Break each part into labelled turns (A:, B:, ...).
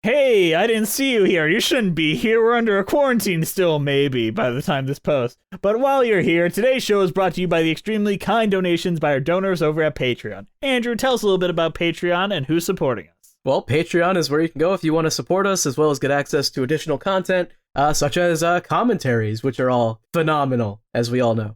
A: Hey, I didn't see you here. You shouldn't be here. We're under a quarantine still, maybe, by the time this posts. But while you're here, today's show is brought to you by the extremely kind donations by our donors over at Patreon. Andrew, tell us a little bit about Patreon and who's supporting us.
B: Well, Patreon is where you can go if you want to support us, as well as get access to additional content, such as commentaries, which are all phenomenal, as we all know.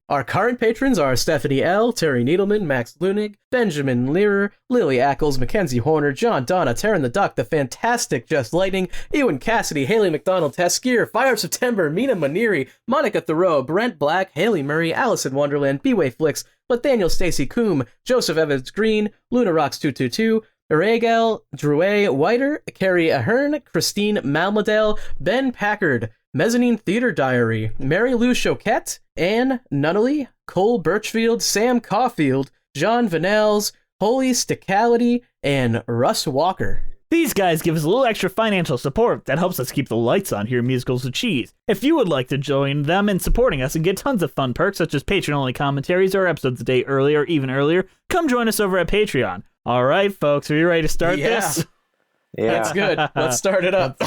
B: Our current patrons are Stephanie L., Terry Needleman, Max Lunig, Benjamin Learer, Lily Ackles, Mackenzie Horner, John Donna, Taryn the Duck, the fantastic Just Lightning, Ewan Cassidy, Haley McDonald, Tess Gear, Fire of September, Mina Maniri, Monica Thoreau, Brent Black, Haley Murray, Allison Wonderland, B-Way Flicks, Nathaniel Stacy Coombe, Joseph Evans Green, Luna Rocks 222, Regel, Drouet Whiter, Carrie Ahern, Christine Malmadale, Ben Packard, Mezzanine Theater Diary, Mary Lou Choquette, Anne Nunnally, Cole Birchfield, Sam Caulfield, John Vanels, Holy Sticality, and Russ Walker.
A: These guys give us a little extra financial support that helps us keep the lights on here at Musicals with Cheese. If you would like to join them in supporting us and get tons of fun perks such as patron-only commentaries or episodes a day early or even earlier, come join us over at Patreon. All right, folks, are you ready to start this?
C: Yeah.
B: That's good. Let's start it up.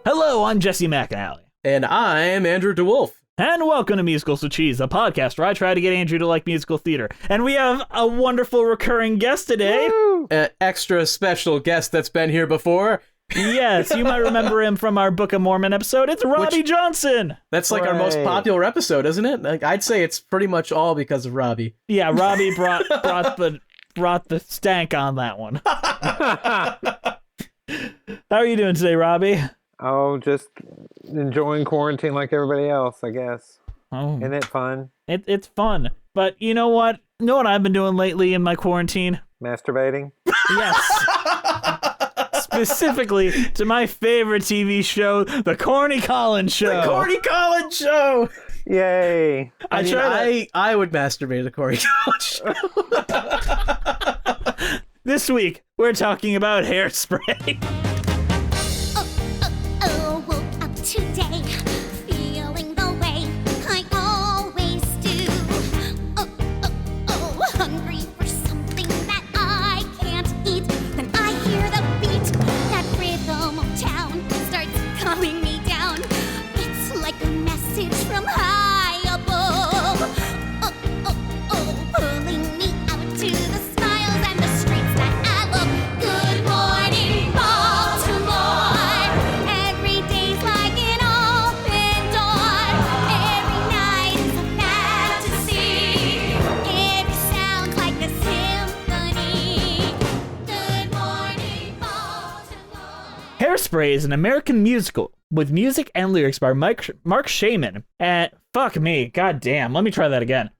A: Hello, I'm Jesse McAnally.
B: And I'm Andrew DeWolf.
A: And welcome to Musicals with Cheese, a podcast where I try to get Andrew to like musical theater. And we have a wonderful recurring guest today.
B: An extra special guest that's been here before.
A: Yes, you might remember him from our Book of Mormon episode. It's Roby Johnson.
B: That's like our most popular episode, isn't it? Like, I'd say it's pretty much all because of Robbie.
A: Yeah, Robbie brought the stank on that one. How are you doing today, Robbie?
C: Oh, just enjoying quarantine like everybody else, I guess.
A: Oh,
C: Isn't it fun?
A: it's fun. But you know what? You know what I've been doing lately in my quarantine?
C: Masturbating?
A: Yes. Specifically to my favorite TV show, The Corny Collins Show.
B: The Corny Collins Show!
C: Yay!
B: I would masturbate to Corny Collins Show.
A: This week, we're talking about Hairspray.
D: Woke up today, feeling the way I always do. Hungry for something that I can't eat. Then I hear the beat, that rhythm of town starts calming me down. It's like a message from high above. Pulling me out to the smiles and the streets that I love. Good morning, Baltimore. Every day's like an open door. Every night is a fantasy. Every sound like a symphony. Good morning, Baltimore.
A: Hairspray is an American musical with music and lyrics by Mark Shaman. And fuck me, goddamn. Let me try that again.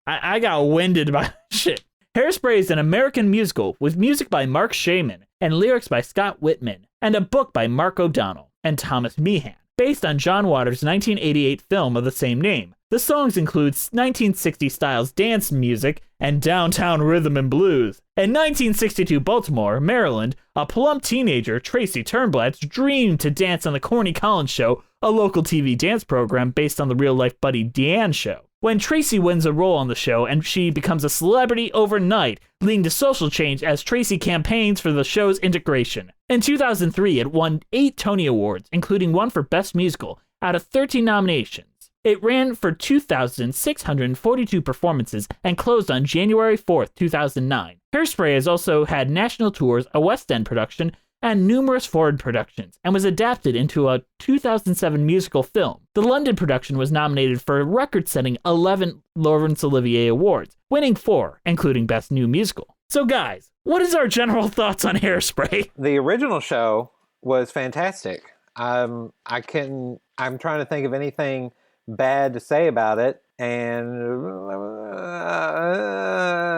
A: I got winded by shit. Hairspray is an American musical with music by Mark Shaman and lyrics by Scott Whitman, and a book by Mark O'Donnell and Thomas Meehan, based on John Waters' 1988 film of the same name. The songs include 1960 styles dance music and downtown rhythm and blues. In 1962 Baltimore, Maryland, a plump teenager, Tracy Turnblatt's dreamed to dance on the Corny Collins Show, a local TV dance program based on the real-life Buddy Deanne show. When Tracy wins a role on the show and she becomes a celebrity overnight, leading to social change as Tracy campaigns for the show's integration. In 2003, it won 8 Tony Awards, including one for Best Musical, out of 13 nominations. It ran for 2,642 performances and closed on January 4th, 2009. Hairspray has also had national tours, a West End production, and numerous foreign productions, and was adapted into a 2007 musical film. The London production was nominated for a record-setting 11 Laurence Olivier Awards, winning 4, including Best New Musical. So guys, what is our general thoughts on Hairspray?
C: The original show was fantastic. I'm trying to think of anything bad to say about it, and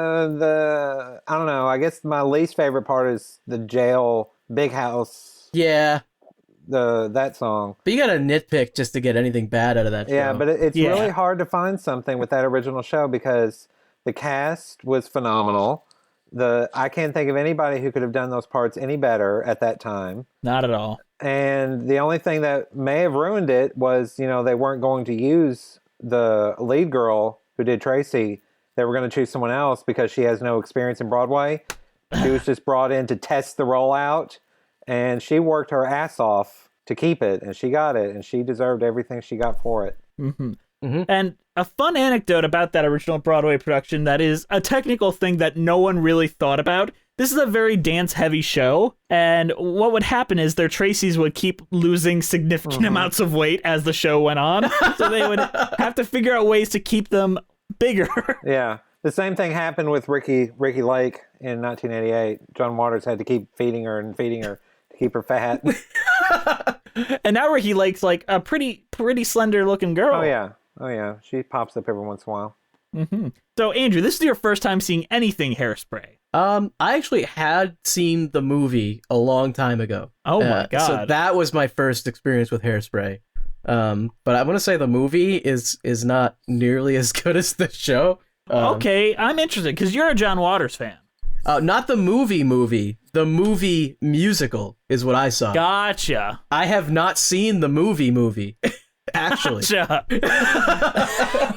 C: I don't know. I guess my least favorite part is the jail, big house.
B: Yeah.
C: That song.
B: But you gotta nitpick just to get anything bad out of that show.
C: Yeah, but it's really hard to find something with that original show because the cast was phenomenal. I can't think of anybody who could have done those parts any better at that time.
A: Not at all.
C: And the only thing that may have ruined it was, they weren't going to use the lead girl who did Tracy they were going to choose someone else because she has no experience in Broadway. She was just brought in to test the role out, and she worked her ass off to keep it, and she got it, and she deserved everything she got for it.
A: And a fun anecdote about that original Broadway production that is a technical thing that no one really thought about. This is a very dance-heavy show, and what would happen is their Tracies would keep losing significant amounts of weight as the show went on, so they would have to figure out ways to keep them bigger.
C: Yeah. The same thing happened with Ricky Lake in 1988. John Waters had to keep feeding her to keep her fat.
A: And now Ricky Lake's like a pretty slender-looking girl.
C: Oh, yeah. She pops up every once in a while.
A: So, Andrew, this is your first time seeing anything Hairspray.
B: I actually had seen the movie a long time ago.
A: Oh my god!
B: So that was my first experience with Hairspray. But I want to say the movie is not nearly as good as the show.
A: Okay, I'm interested because you're a John Waters fan.
B: Not the movie. The movie musical is what I saw.
A: Gotcha.
B: I have not seen the movie. Actually,
A: Gotcha.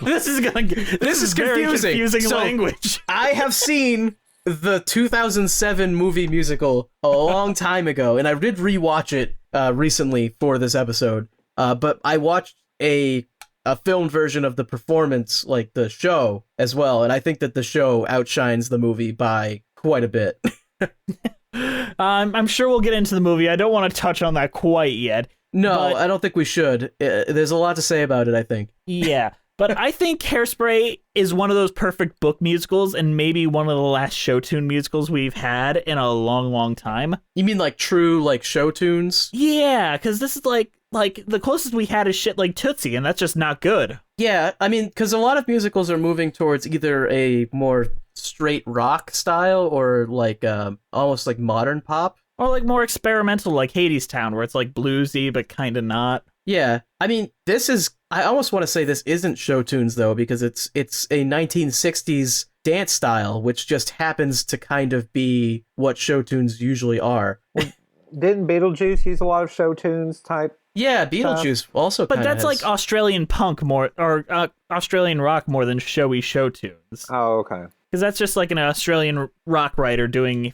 A: This is very confusing
B: So,
A: language.
B: I have seen the 2007 movie musical a long time ago, and I did rewatch it recently for this episode. But I watched a filmed version of the performance, like the show, as well, and I think that the show outshines the movie by quite a bit.
A: I'm sure we'll get into the movie. I don't want to touch on that quite yet.
B: No,
A: but,
B: I don't think we should. There's a lot to say about it, I think.
A: Yeah, but I think Hairspray is one of those perfect book musicals and maybe one of the last show tune musicals we've had in a long, long time.
B: You mean like true, like show tunes?
A: Yeah, because this is like the closest we had is shit like Tootsie, and that's just not good.
B: Yeah, I mean, because a lot of musicals are moving towards either a more straight rock style or like almost like modern pop.
A: Or like more experimental like Hadestown, where it's like bluesy but kind of not.
B: Yeah, I mean, I almost want to say this isn't show tunes though, because it's a 1960s dance style, which just happens to kind of be what show tunes usually are.
C: Didn't Beetlejuice use a lot of show tunes type?
B: Yeah, Beetlejuice also
A: But
B: kinda
A: that's
B: has...
A: like Australian punk more, or Australian rock more than showy show tunes.
C: Oh, okay.
A: Because that's just like an Australian rock writer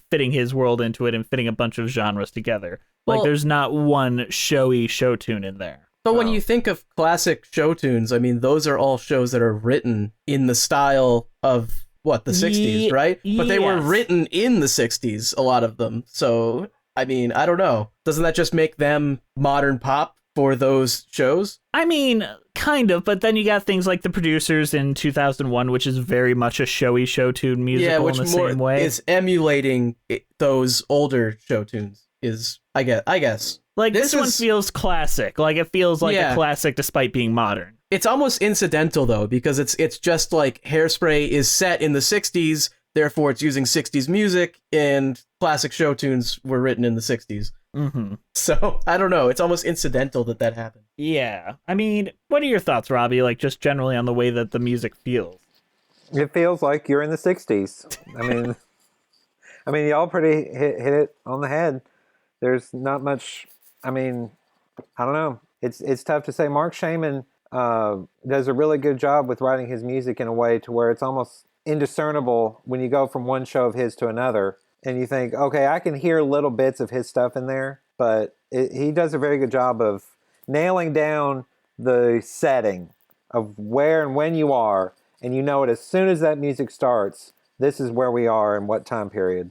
A: fitting his world into it and fitting a bunch of genres together. Like,
B: Well,
A: there's not one showy show tune in there.
B: But when you think of classic show tunes, I mean, those are all shows that are written in the style of, what, the 60s, right? But they were
A: yes.
B: written in the 60s, a lot of them. So, I mean, I don't know. Doesn't that just make them modern pop for those shows?
A: I mean, kind of, but then you got things like The Producers in 2001, which is very much a showy show tune musical
B: which
A: in the
B: more
A: same way.
B: is emulating those older show tunes, is, I guess.
A: Like, this one feels classic. Like, it feels like a classic despite being modern.
B: It's almost incidental, though, because it's just like Hairspray is set in the 60s, therefore it's using 60s music, and classic show tunes were written in the 60s.
A: Mm-hmm.
B: So, I don't know. It's almost incidental that happened.
A: Yeah. I mean, what are your thoughts, Robbie, like, just generally on the way that the music feels?
C: It feels like you're in the 60s. I mean, y'all pretty hit it on the head. There's not much... I mean, I don't know. It's tough to say. Mark Shaman does a really good job with writing his music in a way to where it's almost indiscernible when you go from one show of his to another. And you think, okay, I can hear little bits of his stuff in there, but he does a very good job of nailing down the setting of where and when you are. And you know it as soon as that music starts, this is where we are and what time period.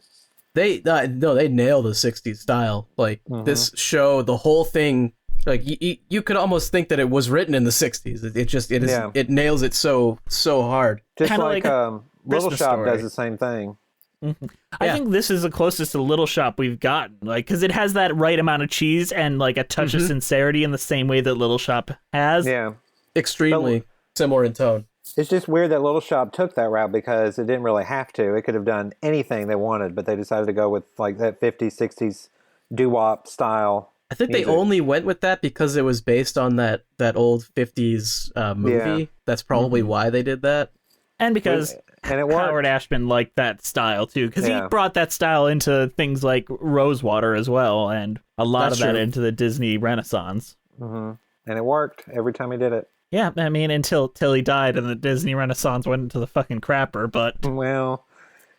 C: They
B: nail the 60s style. Like, this show, the whole thing, like, you could almost think that it was written in the 60s. It nails it so hard.
C: Just
A: Kinda
C: like Little
A: Christmas
C: Shop
A: Story.
C: does the same thing.
A: Mm-hmm. I think this is the closest to Little Shop we've gotten, like, because it has that right amount of cheese and like a touch of sincerity in the same way that Little Shop has.
C: Yeah,
B: Extremely similar in tone.
C: it's just weird that Little Shop took that route because it didn't really have to. It could have done anything they wanted, but they decided to go with like that 50s, 60s doo-wop style.
B: I think
C: music.
B: they only went with that because it was based on that old 50s movie.
C: Yeah.
B: That's probably why they did that.
A: And because
C: And it worked.
A: Howard Ashman liked that style too, because he
C: Yeah.
A: brought that style into things like Rosewater as well, and a lot
B: That's
A: of that
B: true.
A: into the Disney Renaissance.
C: And it worked every time he did it.
A: Yeah, I mean, until he died and the Disney Renaissance went into the fucking crapper, but
C: Well,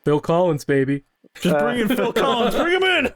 B: Phil Collins, baby.
A: just bring in Phil Collins, bring him in!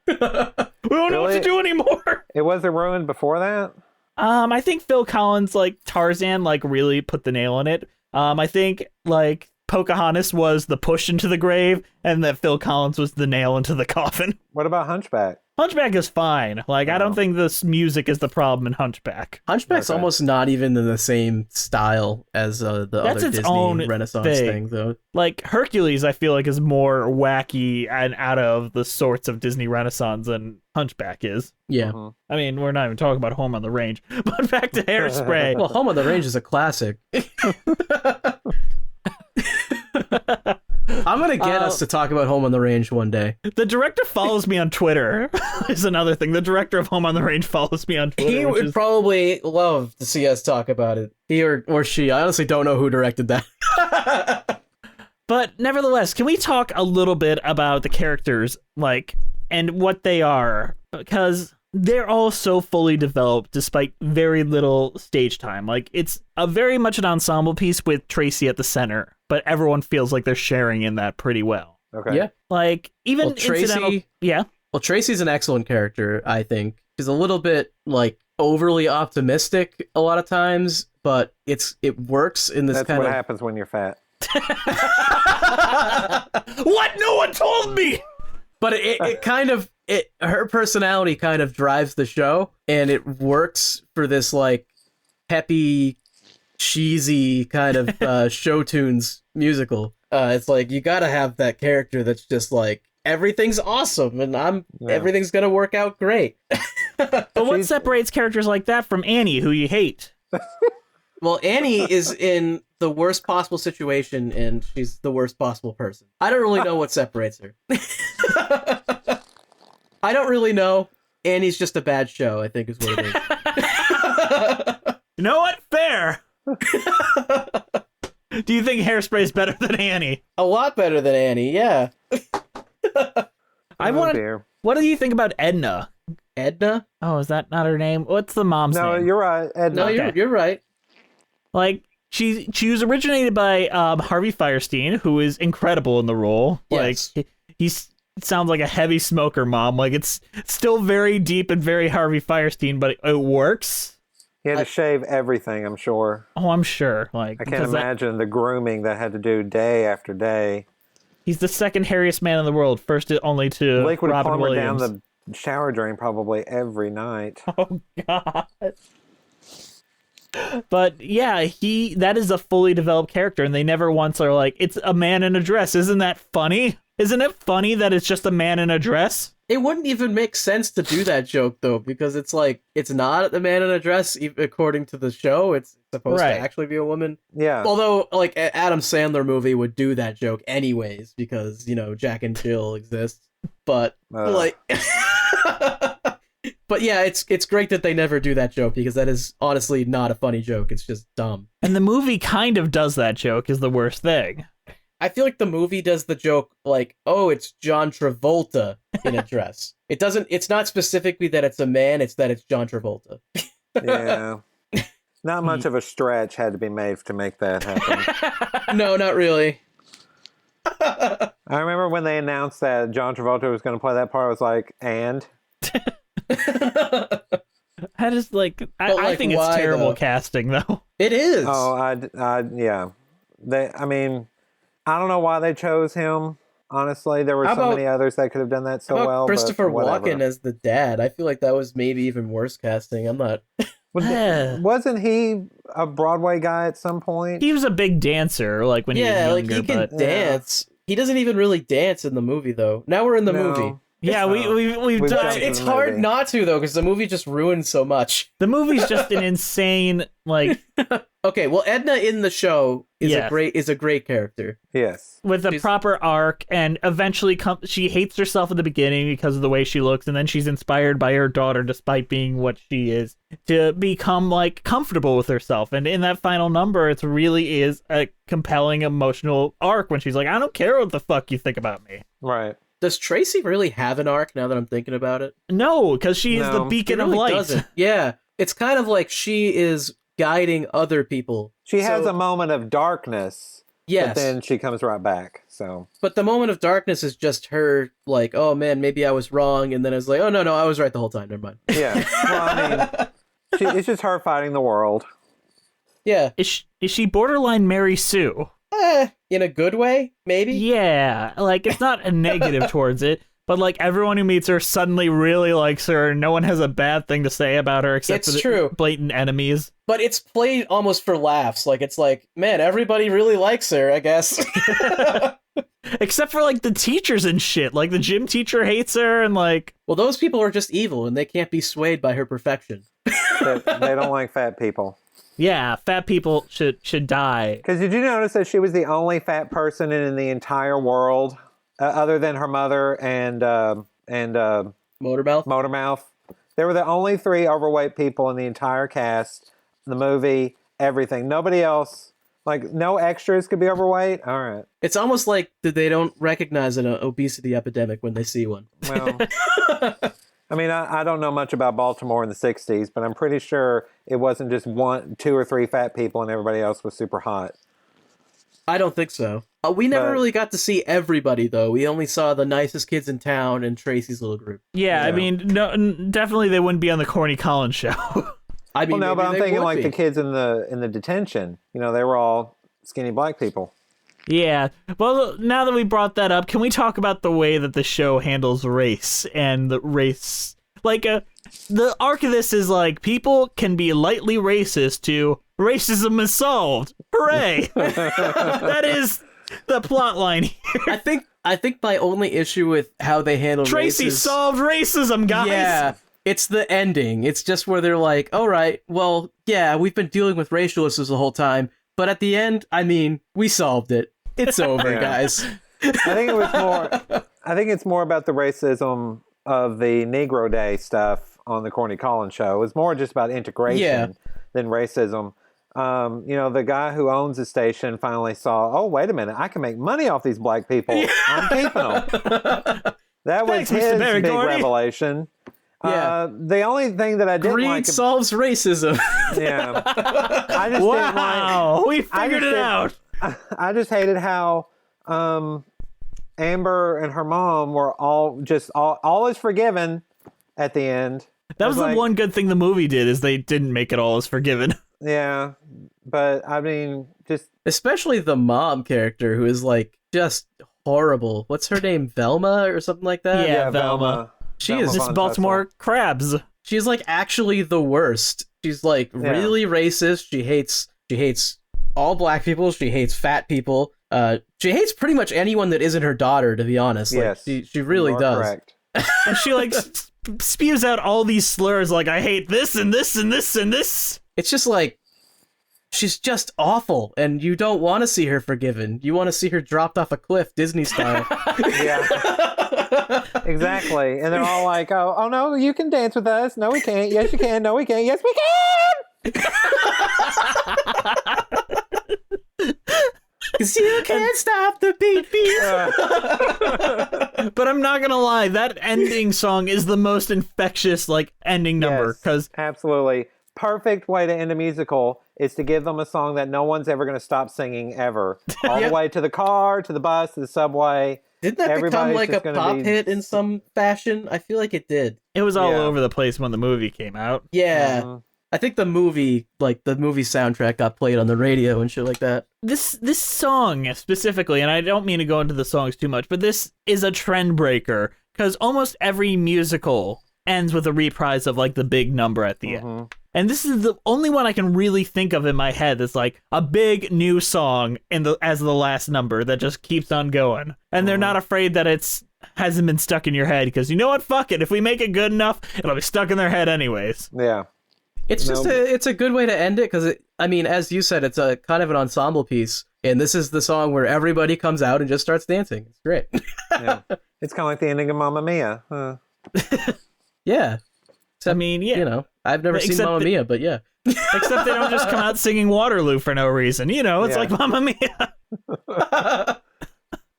A: We don't know what to
C: Really?
A: do anymore!
C: it wasn't ruined before that?
A: I think Phil Collins, like, Tarzan, like, really put the nail in it. I think, like, Pocahontas was the push into the grave, and that Phil Collins was the nail into the coffin.
C: What about Hunchback?
A: Hunchback is fine. Like, I don't
C: Oh.
A: think this music is the problem in Hunchback.
B: Hunchback's
C: Okay.
B: almost not even in the same style as the
A: That's
B: other
A: its
B: Disney
A: own
B: Renaissance
A: thing.
B: thing, though.
A: Like, Hercules, I feel like, is more wacky and out of the sorts of Disney Renaissance than Hunchback is.
B: Yeah.
C: Mhm.
A: I mean, we're not even talking about Home on the Range, but back to Hairspray.
B: Well, Home on the Range is a classic. I'm gonna get us to talk about Home on the Range one day.
A: The director follows me on Twitter. Is another thing. The director of Home on the Range follows me on Twitter.
B: He
A: which
B: would
A: is-
B: probably love to see us talk about it. He or she. I honestly don't know who directed that.
A: But nevertheless, can we talk a little bit about the characters, like, and what they are? Because they're all so fully developed despite very little stage time. Like, it's a very much an ensemble piece with Tracy at the center, but everyone feels like they're sharing in that pretty well.
C: Okay.
B: Yeah.
A: Like, even
B: Well,
A: incidental...
B: Tracy-
A: Yeah.
B: Well, Tracy's an excellent character, I think. She's a little bit like overly optimistic a lot of times, but it works in this
C: That's
B: kind
C: what
B: of
C: happens when you're fat.
A: What? No one told me!
B: But it kind of her personality kind of drives the show, and it works for this like peppy, cheesy kind of show tunes musical. It's like you gotta have that character that's just like everything's awesome and everything's gonna work out great.
A: But what
C: She's-
A: separates characters like that from Annie, who you hate?
B: Well, Annie is in the worst possible situation, and she's the worst possible person. I don't really know what separates her. I don't really know. Annie's just a bad show, I think is what it is.
A: You know what? Fair. Do you think Hairspray is better than Annie?
B: A lot better than Annie, yeah.
A: I
C: Oh,
A: want.
C: dear.
A: What do you think about Edna?
B: Edna?
A: Oh, is that not her name? What's the mom's
C: No,
A: name?
C: you're right. Edna.
B: No,
A: Okay.
B: you're right.
A: Like, she was originated by Harvey Fierstein, who is incredible in the role.
B: Yes.
A: Like, he sounds like a heavy smoker mom. Like, it's still very deep and very Harvey Fierstein, but it works.
C: He had to shave everything, I'm sure.
A: Oh, I'm sure. Like,
C: I can't
A: because
C: imagine the grooming that had to do day after day.
A: he's the second hairiest man in the world, first only to
C: Blake would
A: Robin
C: plumber down
A: Williams.
C: the shower drain probably every night.
A: Oh God. But yeah, that is a fully developed character, and they never once are like, it's a man in a dress. Isn't that funny? Isn't it funny that it's just a man in a dress?
B: It wouldn't even make sense to do that joke, though, because it's like, it's not the man in a dress, according to the show. It's supposed
A: Right.
B: to actually be a woman.
C: Yeah.
B: Although, like, an Adam Sandler movie would do that joke anyways, because, you know, Jack and Jill exists. But, like... But yeah, it's great that they never do that joke, because that is honestly not a funny joke. It's just dumb.
A: And the movie kind of does that joke, is the worst thing.
B: I feel like the movie does the joke like, oh, it's John Travolta in a dress. It's not specifically that it's a man, it's that it's John Travolta.
C: Yeah. Not much of a stretch had to be made to make that happen.
B: No, not really.
C: I remember when they announced that John Travolta was going to play that part, I was like, and?
A: I just like, I
B: like,
A: think it's
B: why,
A: terrible
B: though?
A: casting, though.
B: It is.
C: Oh, yeah. I mean, I don't know why they chose him. Honestly, there were
B: How
C: so
B: about-
C: many others that could have done that so
B: How about
C: well.
B: Christopher
C: but whatever.
B: Walken as the dad? I feel like that was maybe even worse casting. I'm not.
C: Wasn't he a Broadway guy at some point?
A: He was a big dancer, like when he was
B: Yeah,
A: younger,
B: like he can
A: but
B: dance. He doesn't even really dance in the movie, though. Now we're in the
C: No.
B: movie.
A: yeah, we've
C: We've
A: done.
C: jumped
B: It's
C: in the
B: hard
C: movie.
B: not to, though, because the movie just ruins so much.
A: The movie's just an insane, like,
B: Okay, well, Edna in the show is
A: Yes.
B: a great character.
C: Yes.
A: with a
B: She's-
A: proper arc, and eventually she hates herself at the beginning because of the way she looks, and then she's inspired by her daughter, despite being what she is, to become like comfortable with herself. And in that final number, it really is a compelling emotional arc when she's like, I don't care what the fuck you think about me.
C: Right.
B: Does Tracy really have an arc now that I'm thinking about it?
A: No, because she is the
C: No.
A: beacon
B: It really
A: of light.
B: doesn't. Yeah, it's kind of like she is guiding other people.
C: She has
B: So-
C: a moment of darkness,
B: Yes.
C: but then she comes right back. So
B: But the moment of darkness is just her, like, oh man, maybe I was wrong, and then it's like, oh no, I was right the whole time. Never mind.
C: yeah, well, I mean, it's just her fighting the world.
B: Yeah,
A: Is she borderline Mary Sue?
B: in a good way, maybe.
A: Yeah, like it's not a negative towards it, but like everyone who meets her suddenly really likes her. No one has a bad thing to say about her except
B: It's
A: for the
B: true.
A: blatant enemies.
B: But it's played almost for laughs. Like it's like, man, everybody really likes her, I guess.
A: Except for like the teachers and shit. Like the gym teacher hates her and like
B: Well, those people are just evil, and they can't be swayed by her perfection.
C: But they don't like fat people.
A: yeah, fat people should die.
C: Because did you notice that she was the only fat person in the entire world, other than her mother and
B: Motormouth?
C: Motormouth? They were the only 3 overweight people in the entire cast, the movie, everything. Nobody else, like no extras could be overweight. All right.
B: It's almost like that they don't recognize an obesity epidemic when they see one.
C: Well, I mean, I don't know much about Baltimore in the 60s, but I'm pretty sure it wasn't just 1, 2, or 3 fat people and everybody else was super hot.
B: I don't think so. We never
C: But-
B: really got to see everybody, though. We only saw the nicest kids in town and Tracy's little group.
A: Yeah, I
C: Yeah.
A: mean, no, definitely they wouldn't be on the Corny Collins show.
B: I mean,
C: Well, no, but
B: maybe
C: I'm
B: they
C: thinking
B: would
C: like
B: be.
C: the kids in the detention. You know, they were all skinny black people.
A: Yeah. Well, now that we brought that up, can we talk about the way that the show handles race and the race? Like, the arc of this is like people can be lightly racist to racism is solved. Hooray! That is the plot line here.
B: I think my only issue with how they handle
A: Tracy
B: race is,
A: solved racism, guys.
B: Yeah, it's the ending. It's just where they're like, all right, well, yeah, we've been dealing with racial issues the whole time, but at the end, I mean, we solved it. It's over,
C: Yeah.
B: guys.
C: I think it was more. I think it's more about the racism of the Negro Day stuff on the Corny Collins show. It was more just about integration
B: Yeah.
C: than racism. You know, the guy who owns the station finally saw, oh, wait a minute, I can make money off these black people. I'm keeping them. That was
A: Thanks, Mr.
C: his
A: Barry
C: big
A: Gordy.
C: revelation.
B: Yeah.
C: The only thing that I didn't
B: Greed
C: like,
B: solves racism.
C: yeah, I just didn't like.
A: Wow, we figured it
C: didn't-
A: out.
C: I just hated how Amber and her mom were all is forgiven at the end.
A: That was
C: It's
A: the
C: like-
A: one good thing the movie did is they didn't make it all as forgiven.
C: Yeah, but I mean, just
B: Especially the mom character, who is like just horrible. What's her name? Velma or something like that?
A: Yeah, Velma.
B: She
C: Velma
B: is
A: Just
C: Von
A: Baltimore crabs.
B: She's like actually the worst. She's like
C: Yeah.
B: really racist. She hates all black people. She hates fat people. She hates pretty much anyone that isn't her daughter, to be honest. Like,
C: Yes,
B: she really
C: you are
B: does.
C: Correct.
A: And she like spews out all these slurs like I hate this and this and this and this.
B: It's just like she's just awful, and you don't want to see her forgiven. You want to see her dropped off a cliff, Disney style.
C: Yeah, exactly. And they're all like, "Oh no, you can dance with us. No, we can't. Yes, you can. No, we can't. Yes, we can."
B: 'Cause you can't stop the beat.
A: But I'm not gonna lie, that ending song is the most infectious like ending number
C: Yes,
A: because
C: absolutely perfect way to end a musical is to give them a song that no one's ever going to stop singing ever, all
B: Yep.
C: the way to the car, to the bus, to the subway.
B: Didn't that become
C: Everybody's
B: like a
C: just gonna
B: pop
C: be-
B: hit in some fashion? I feel like it did.
A: it was all
C: Yeah.
A: over the place when the movie came out.
B: Yeah.
C: Mhm.
B: I think the movie soundtrack got played on the radio and shit like that.
A: This song specifically, and I don't mean to go into the songs too much, but this is a trend breaker because almost every musical ends with a reprise of like the big number at the end.
C: Mhm.
A: And this is the only one I can really think of in my head that's like a big new song as the last number that just keeps on going. And they're not afraid that it's hasn't been stuck in your head because you know what? Fuck it. If we make it good enough, it'll be stuck in their head anyways.
C: Yeah.
B: It's just
C: No.
B: it's a good way to end it because I mean, as you said, it's a kind of an ensemble piece, and this is the song where everybody comes out and just starts dancing. It's great.
C: Yeah. It's kind of like the ending of Mamma Mia. Huh.
B: Yeah,
A: I mean, yeah.
B: you know, I've never seen
A: Except
B: Mamma
A: that-
B: Mia, but yeah.
A: Except they don't just come out singing Waterloo for no reason. You know, it's
C: Yeah.
A: like Mamma Mia.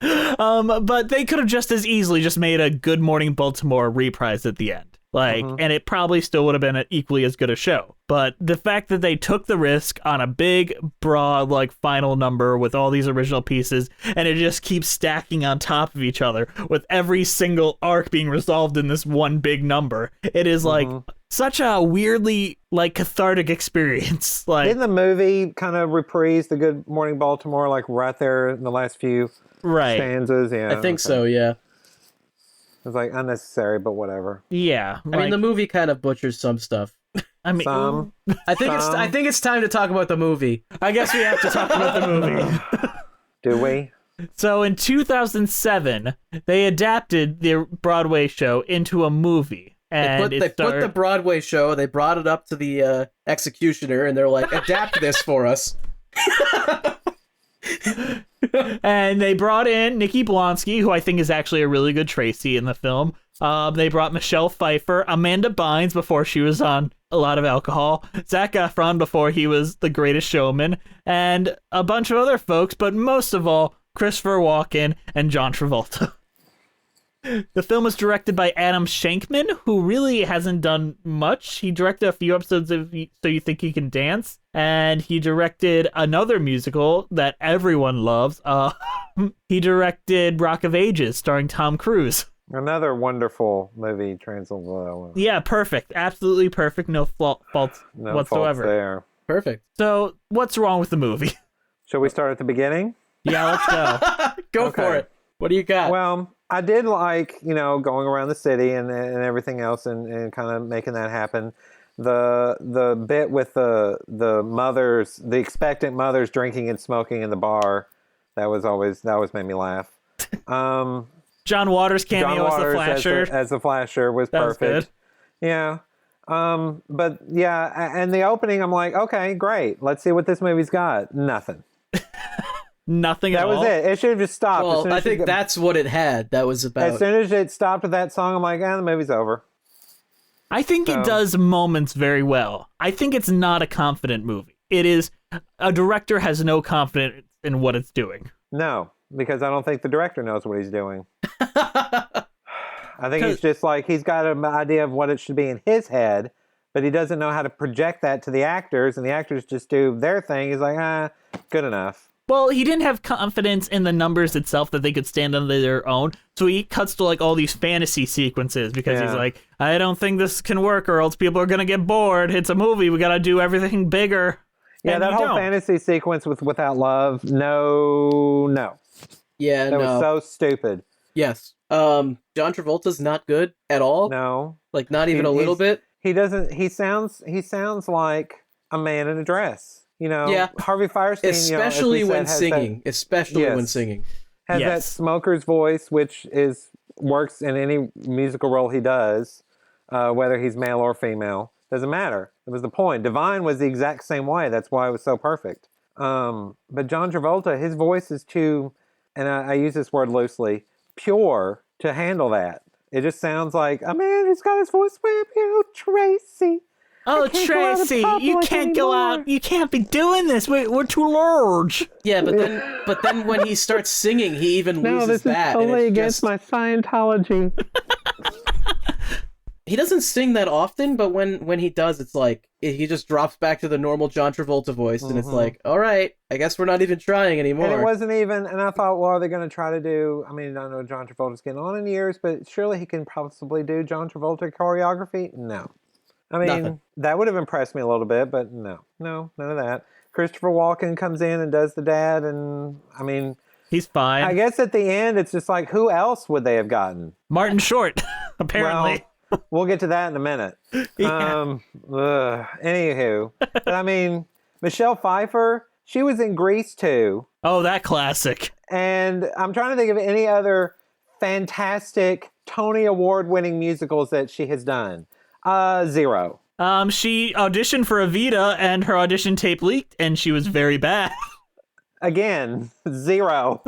A: But they could have just as easily just made a Good Morning Baltimore reprise at the end. Like, and it probably still would have been an equally as good a show. But the fact that they took the risk on a big, broad, like, final number with all these original pieces, and it just keeps stacking on top of each other with every single arc being resolved in this one big number. It is like such a weirdly, like, cathartic experience. Like,
C: didn't the movie kind of reprise the Good Morning Baltimore, like right there in the last few stanzas? Yeah,
B: I think so, yeah.
C: It was like unnecessary, but whatever.
A: Yeah.
B: I mean, the movie kind of butchers some stuff.
A: I mean,
B: I think it's time to talk about the movie.
A: I guess we have to talk about the movie.
C: Do we?
A: So in 2007, they adapted the Broadway show into a movie. And
B: They put the Broadway show, they brought it up to the executioner, and they're like, adapt this for us.
A: And they brought in Nikki Blonsky, who I think is actually a really good Tracy in the film. They brought Michelle Pfeiffer, Amanda Bynes before she was on a lot of alcohol, Zac Efron before he was The Greatest Showman, and a bunch of other folks, but most of all, Christopher Walken and John Travolta. The film was directed by Adam Shankman, who really hasn't done much. He directed a few episodes of So You Think You Can Dance, and he directed another musical that everyone loves. He directed Rock of Ages, starring Tom Cruise.
C: Another wonderful movie, Transylvania.
A: Yeah, perfect. Absolutely perfect. No faults
C: No
A: whatsoever.
C: faults there.
B: Perfect.
A: So, what's wrong with the movie?
C: Shall we start at the beginning?
A: Yeah, let's go.
B: Go for it. What do you got?
C: Well, I did like, going around the city and everything else and kind of making that happen. The bit with the mothers, the expectant mothers drinking and smoking in the bar, that always made me laugh.
A: John Waters cameo
C: John Waters
A: as the Flasher.
C: as the Flasher was
A: That was
C: perfect.
A: good.
C: Yeah. But yeah, and the opening, I'm like, okay, great. Let's see what this movie's got. Nothing.
A: Nothing at
C: That
A: all.
C: was it. It should have just stopped. As
B: well,
C: soon
B: I
C: as
B: think that's what it had. That was about.
C: As soon as it stopped with that song, I'm like, the movie's over.
A: I think it does moments very well. I think it's not a confident movie. It is, a director has no confidence in what it's doing.
C: No, because I don't think the director knows what he's doing. I think it's just like he's got an idea of what it should be in his head, but he doesn't know how to project that to the actors, and the actors just do their thing. He's like, good enough.
A: Well, he didn't have confidence in the numbers itself that they could stand on their own, so he cuts to like all these fantasy sequences because he's like, I don't think this can work or else people are going to get bored. It's a movie. We got to do everything bigger.
C: Yeah,
A: And
C: that whole fantasy sequence with Without Love, no.
B: Yeah,
C: That was so stupid.
B: Yes. John Travolta's not good at all.
C: No.
B: Like, not even a little bit.
C: He doesn't, he sounds like a man in a dress. Harvey Firestein,
B: especially when
C: has
B: singing. When singing.
C: Has that smoker's voice, which works in any musical role he does, whether he's male or female. Doesn't matter. It was the point. Divine was the exact same way. That's why it was so perfect. But John Travolta, his voice is too, and I use this word loosely, pure to handle that. It just sounds like a man who's got his voice way up here, Tracy.
A: Oh, Tracy, you can't go out. You can't be doing this. We're too large.
B: Yeah, but then when he starts singing, he even loses that.
C: No, this is totally against my Scientology.
B: He doesn't sing that often, but when he does, it's like he just drops back to the normal John Travolta voice, and it's like, all right, I guess we're not even trying anymore.
C: And it wasn't even, and I thought, well, are they going to try to do, I mean, I know John Travolta's getting on in years, but surely he can possibly do John Travolta choreography? No. I mean,
B: Nothing.
C: That would have impressed me a little bit, but no, none of that. Christopher Walken comes in and does the dad, and I mean,
A: he's fine.
C: I guess at the end, it's just like, who else would they have gotten?
A: Martin Short, apparently.
C: Well, we'll get to that in a minute. Anywho, but I mean, Michelle Pfeiffer, she was in Grease too.
A: Oh, that classic.
C: And I'm trying to think of any other fantastic Tony Award-winning musicals that she has done. Zero.
A: She auditioned for Evita, and her audition tape leaked, and she was very bad.
C: Again, zero.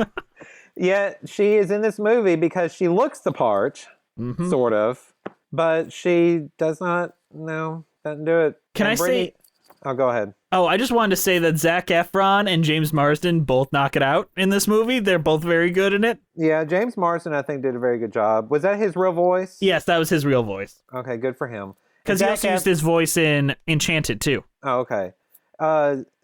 C: Yet she is in this movie because she looks the part, sort of, but she does not. No, doesn't do it.
A: Can I say
C: Oh, go ahead.
A: Oh, I just wanted to say that Zac Efron and James Marsden both knock it out in this movie. They're both very good in it.
C: Yeah, James Marsden, I think, did a very good job. Was that his real voice?
A: Yes, that was his real voice.
C: Okay, good for him.
A: Because he also used his voice in Enchanted, too.
C: Oh, okay.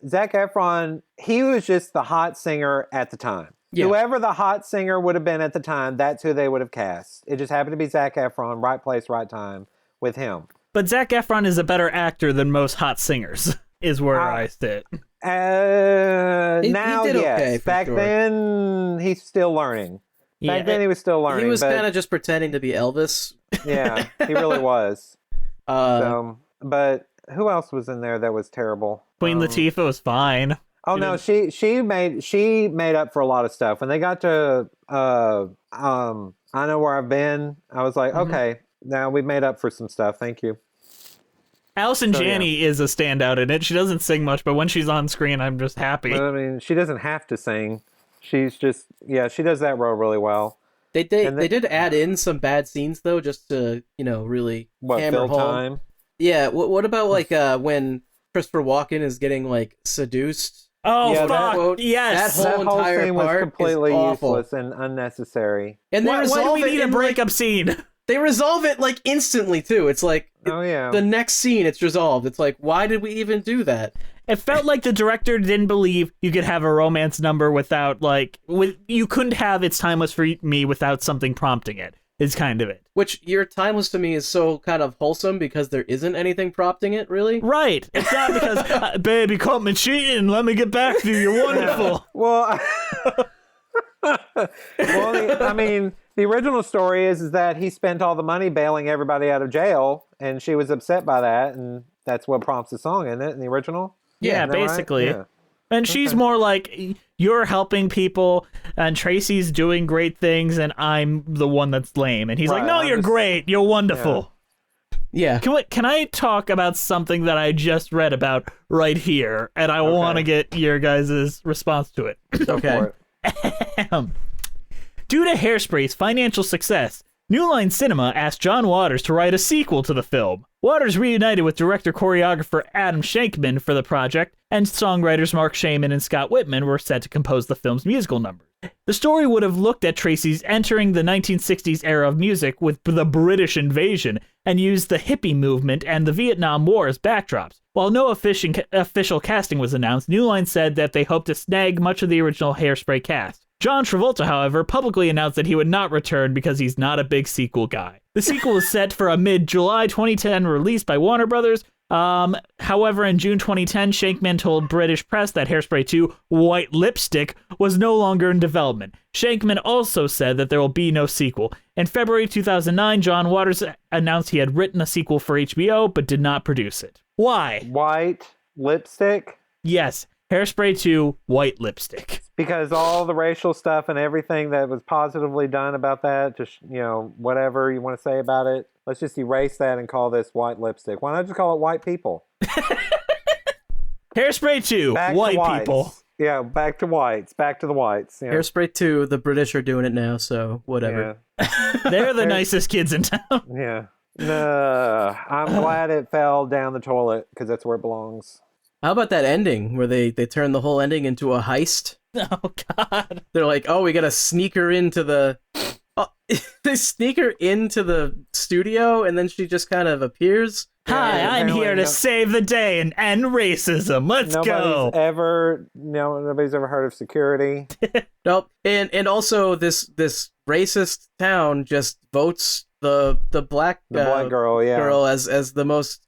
C: Zac Efron, he was just the hot singer at the time.
B: Yeah.
C: Whoever the hot singer would have been at the time, that's who they would have cast. It just happened to be Zac Efron, right place, right time with him.
A: But Zac Efron is a better actor than most hot singers, is where I sit.
C: Now,
B: he did
C: yes.
B: okay, for
C: Back
B: sure.
C: then, he's still learning. Back then, he was still learning.
B: He was
C: but,
B: kind of just pretending to be Elvis.
C: Yeah, he really was. But who else was in there that was terrible?
A: Queen Latifah was fine.
C: Oh no, she made up for a lot of stuff. When they got to I Know Where I've Been, I was like, okay, now we've made up for some stuff. Thank you.
A: Allison Janney is a standout in it. She doesn't sing much, but when she's on screen, I'm just happy.
C: But, I mean, she doesn't have to sing. She's just she does that role really well.
B: They did add in some bad scenes though, just to really hammer
C: fill
B: home.
C: time?
B: Yeah. What about like when Christopher Walken is getting like seduced?
A: Oh,
C: Yeah,
A: fuck!
B: That
A: yes!
B: whole entire
C: scene was
B: part
C: completely
B: is awful.
C: useless and unnecessary.
B: And they
A: Why do
B: resolve
A: we
B: it
A: need a
B: in,
A: breakup scene?
B: They resolve it like instantly too. It's like
C: Oh yeah.
B: the next scene, it's resolved. It's like, why did we even do that?
A: It felt like the director didn't believe you could have a romance number without, you couldn't have It's Timeless for Me without something prompting it, is kind of it.
B: Which your Timeless to Me is so kind of wholesome because there isn't anything prompting it, really.
A: Right. It's not because, baby, caught me cheating, let me get back to you, you're wonderful.
C: Well, I mean, the original story is that he spent all the money bailing everybody out of jail, and she was upset by that, and that's what prompts the song, isn't it, in the original?
A: Yeah,
C: Isn't that right?
A: basically.
C: Yeah.
A: And she's more like, you're helping people, and Tracy's doing great things, and I'm the one that's lame. And he's like,
C: Right,
A: no,
C: I'm
A: you're
C: just-
A: great, you're wonderful.
B: Yeah.
A: Can I talk about something that I just read about right here, and I want to get your guys' response to it.
B: Okay.
C: For it.
A: Due to Hairspray's financial success, New Line Cinema asked John Waters to write a sequel to the film. Waters reunited with director-choreographer Adam Shankman for the project, and songwriters Mark Shaman and Scott Whitman were set to compose the film's musical numbers. The story would have looked at Tracy's entering the 1960s era of music with the British invasion and used the hippie movement and the Vietnam War as backdrops. While no official casting was announced, New Line said that they hoped to snag much of the original Hairspray cast. John Travolta, however, publicly announced that he would not return because he's not a big sequel guy. The sequel is set for a mid-July 2010 release by Warner Brothers. However, in June 2010, Shankman told British press that Hairspray 2 White Lipstick was no longer in development. Shankman also said that there will be no sequel. In February 2009, John Waters announced he had written a sequel for HBO, but did not produce it. Why?
C: White lipstick?
A: Yes, Hairspray 2 White Lipstick.
C: Because all the racial stuff and everything that was positively done about that, just, whatever you want to say about it, let's just erase that and call this white lipstick. Why not just call it white people?
A: Hairspray 2
C: Back to
A: White
C: whites.
A: People.
C: Yeah, back to whites. Back to the whites. Yeah.
B: Hairspray 2, the British are doing it now, so whatever.
A: They're the nicest kids in town.
C: Yeah. No, I'm glad it fell down the toilet because that's where it belongs.
B: How about that ending where they turn the whole ending into a heist?
A: Oh, God.
B: They're like, oh, we gotta sneak her into the... Oh, they sneak her into the studio, and then she just kind of appears.
A: Hi,
C: Yeah,
A: I'm here to
C: apparently
A: save the day and end racism. Let's go.
C: Nobody's ever heard of security.
B: Nope. And also this racist town just votes the black
C: Black girl, yeah.
B: girl as the most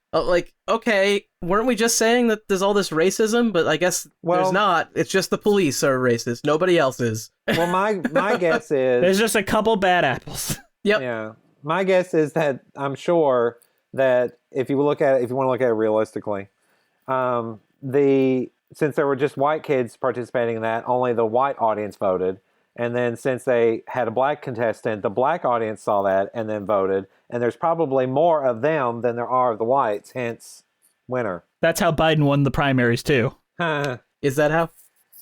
B: okay, weren't we just saying that there's all this racism? But I guess there's not. It's just the police are racist. Nobody else is.
C: Well, my guess is
A: There's just a couple bad apples.
B: Yep.
C: yeah. My guess is that I'm sure that if you want to look at it realistically, since there were just white kids participating in that, only the white audience voted. And then since they had a black contestant, the black audience saw that and then voted. And there's probably more of them than there are of the whites, hence winner.
A: That's how Biden won the primaries, too.
B: Is that how?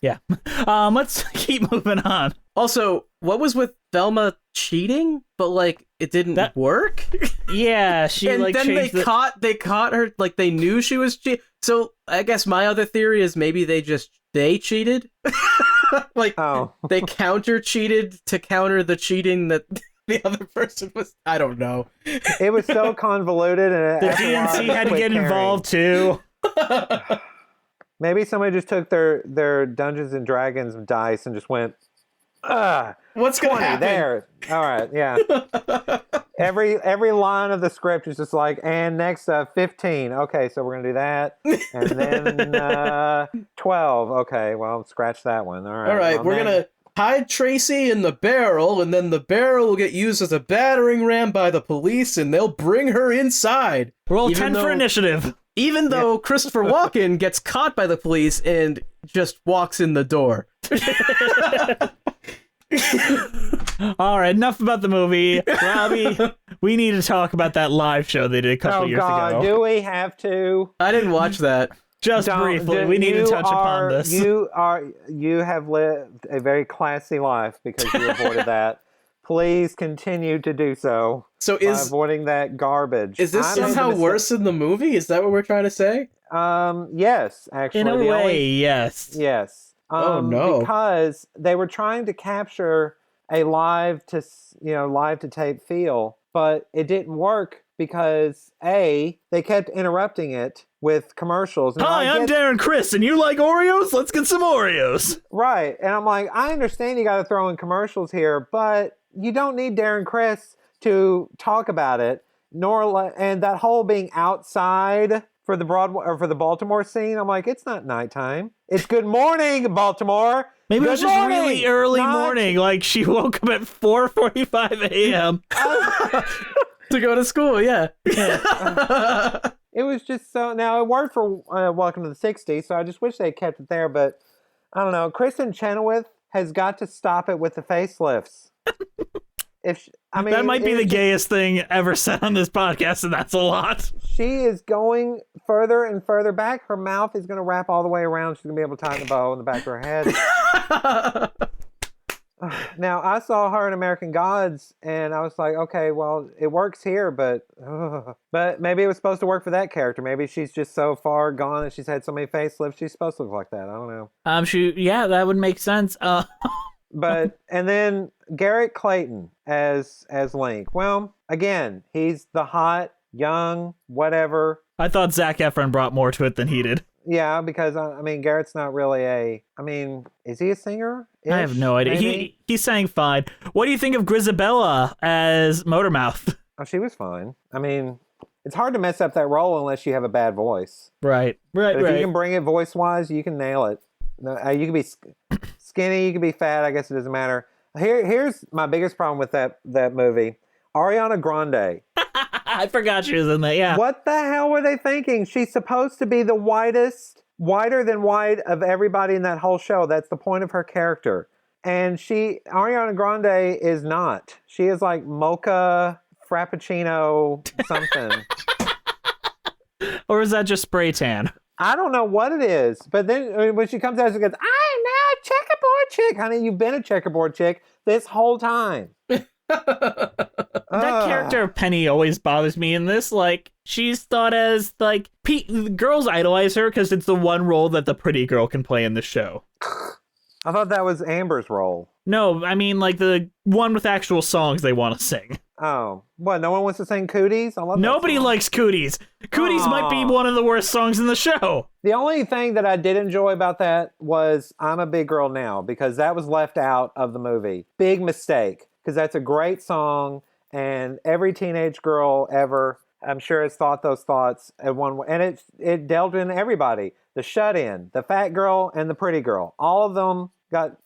A: Yeah. Let's keep moving on.
B: Also, what was with Velma cheating? But it didn't work.
A: Yeah, she
B: And then
A: changed
B: they caught her. They knew she was cheating. So I guess my other theory is maybe they cheated. Like, they counter cheated to counter the cheating that the other person was. I don't know.
C: It was so convoluted, and
A: The DNC had to get involved too.
C: Maybe somebody just took their Dungeons and Dragons dice and just went,
B: what's going to happen
C: there? All right, yeah. Every line of the script is just like, and next 15. Okay, so we're gonna do that, and then 12. Okay, well, scratch that one. All right,
B: we're gonna hide Tracy in the barrel, and then the barrel will get used as a battering ram by the police, and they'll bring her inside.
A: Roll 10 for initiative.
B: Even though Christopher Walken gets caught by the police and just walks in the door.
A: All right, enough about the movie. Robbie, we need to talk about that live show they did a couple years ago.
C: Do we have to?
B: I didn't watch that.
A: Just briefly, we need to touch upon this.
C: You have lived a very classy life because you avoided that. Please continue to do so.
B: So
C: by avoiding that garbage.
B: Is this somehow worse than the movie? Is that what we're trying to say?
C: Yes, actually.
A: In a way, yes.
C: Yes.
B: Oh no!
C: Because they were trying to capture a live to tape feel, but it didn't work because they kept interrupting it with commercials.
A: Hi, I'm Darren Criss, and you like Oreos? Let's get some Oreos.
C: Right, and I'm like, I understand you got to throw in commercials here, but you don't need Darren Criss to talk about it. And that whole being outside for the Broadway or for the Baltimore scene, I'm like, it's not nighttime. It's good morning, Baltimore.
A: Maybe
C: good
A: it was just
C: morning,
A: really early morning. Like she woke up at 4:45 a.m.
B: to go to school. Yeah.
C: It was just so. Now it worked for Welcome to the '60s, so I just wish they kept it there. But I don't know. Kristen Chenoweth has got to stop it with the facelifts.
A: That might be the gayest thing ever said on this podcast, and that's a lot.
C: She is going further and further back. Her mouth is going to wrap all the way around. She's going to be able to tighten the bow in the back of her head. Now, I saw her in American Gods, and I was like, okay, well, it works here, but maybe it was supposed to work for that character. Maybe she's just so far gone and she's had so many facelifts, she's supposed to look like that. I don't know.
A: That would make sense.
C: But and then Garrett Clayton as Link. Well, again, he's the hot, young, whatever.
A: I thought Zac Efron brought more to it than he did.
C: Yeah, because Garrett's not really is he a singer?
A: I have no idea. He sang fine. What do you think of Grisabella as Motormouth? Oh,
C: she was fine. It's hard to mess up that role unless you have a bad voice.
A: Right.
C: But if you can bring it voice-wise, you can nail it. You can be skinny, you can be fat. I guess it doesn't matter. Here's my biggest problem with that movie. Ariana Grande.
A: I forgot she was in that, yeah.
C: What the hell were they thinking? She's supposed to be the whiter than white of everybody in that whole show. That's the point of her character. And Ariana Grande is not. She is like mocha, frappuccino, something.
A: Or is that just spray tan?
C: I don't know what it is. But then when she comes out, she goes, I'm now a checkerboard chick. Honey, you've been a checkerboard chick this whole time.
A: That character Penny always bothers me in this. Like, she's thought as like girls idolize her because it's the one role that the pretty girl can play in the show.
C: I thought that was Amber's role.
A: No, I mean like the one with actual songs they want to sing.
C: Oh, what? No one wants to sing Cooties? I love that
A: Nobody
C: song.
A: likes Cooties. Cooties might be one of the worst songs in the show.
C: The only thing that I did enjoy about that was I'm a Big Girl Now, because that was left out of the movie. Big mistake, because that's a great song, and every teenage girl ever, I'm sure, has thought those thoughts at one way. And it delved in everybody. The shut-in, the fat girl, and the pretty girl. All of them got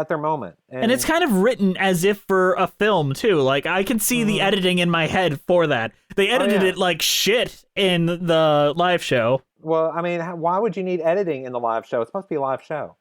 C: their moment.
A: And it's kind of written as if for a film, too. Like, I can see the editing in my head for that. They edited it like shit in the live show.
C: Well, why would you need editing in the live show? It's supposed to be a live show.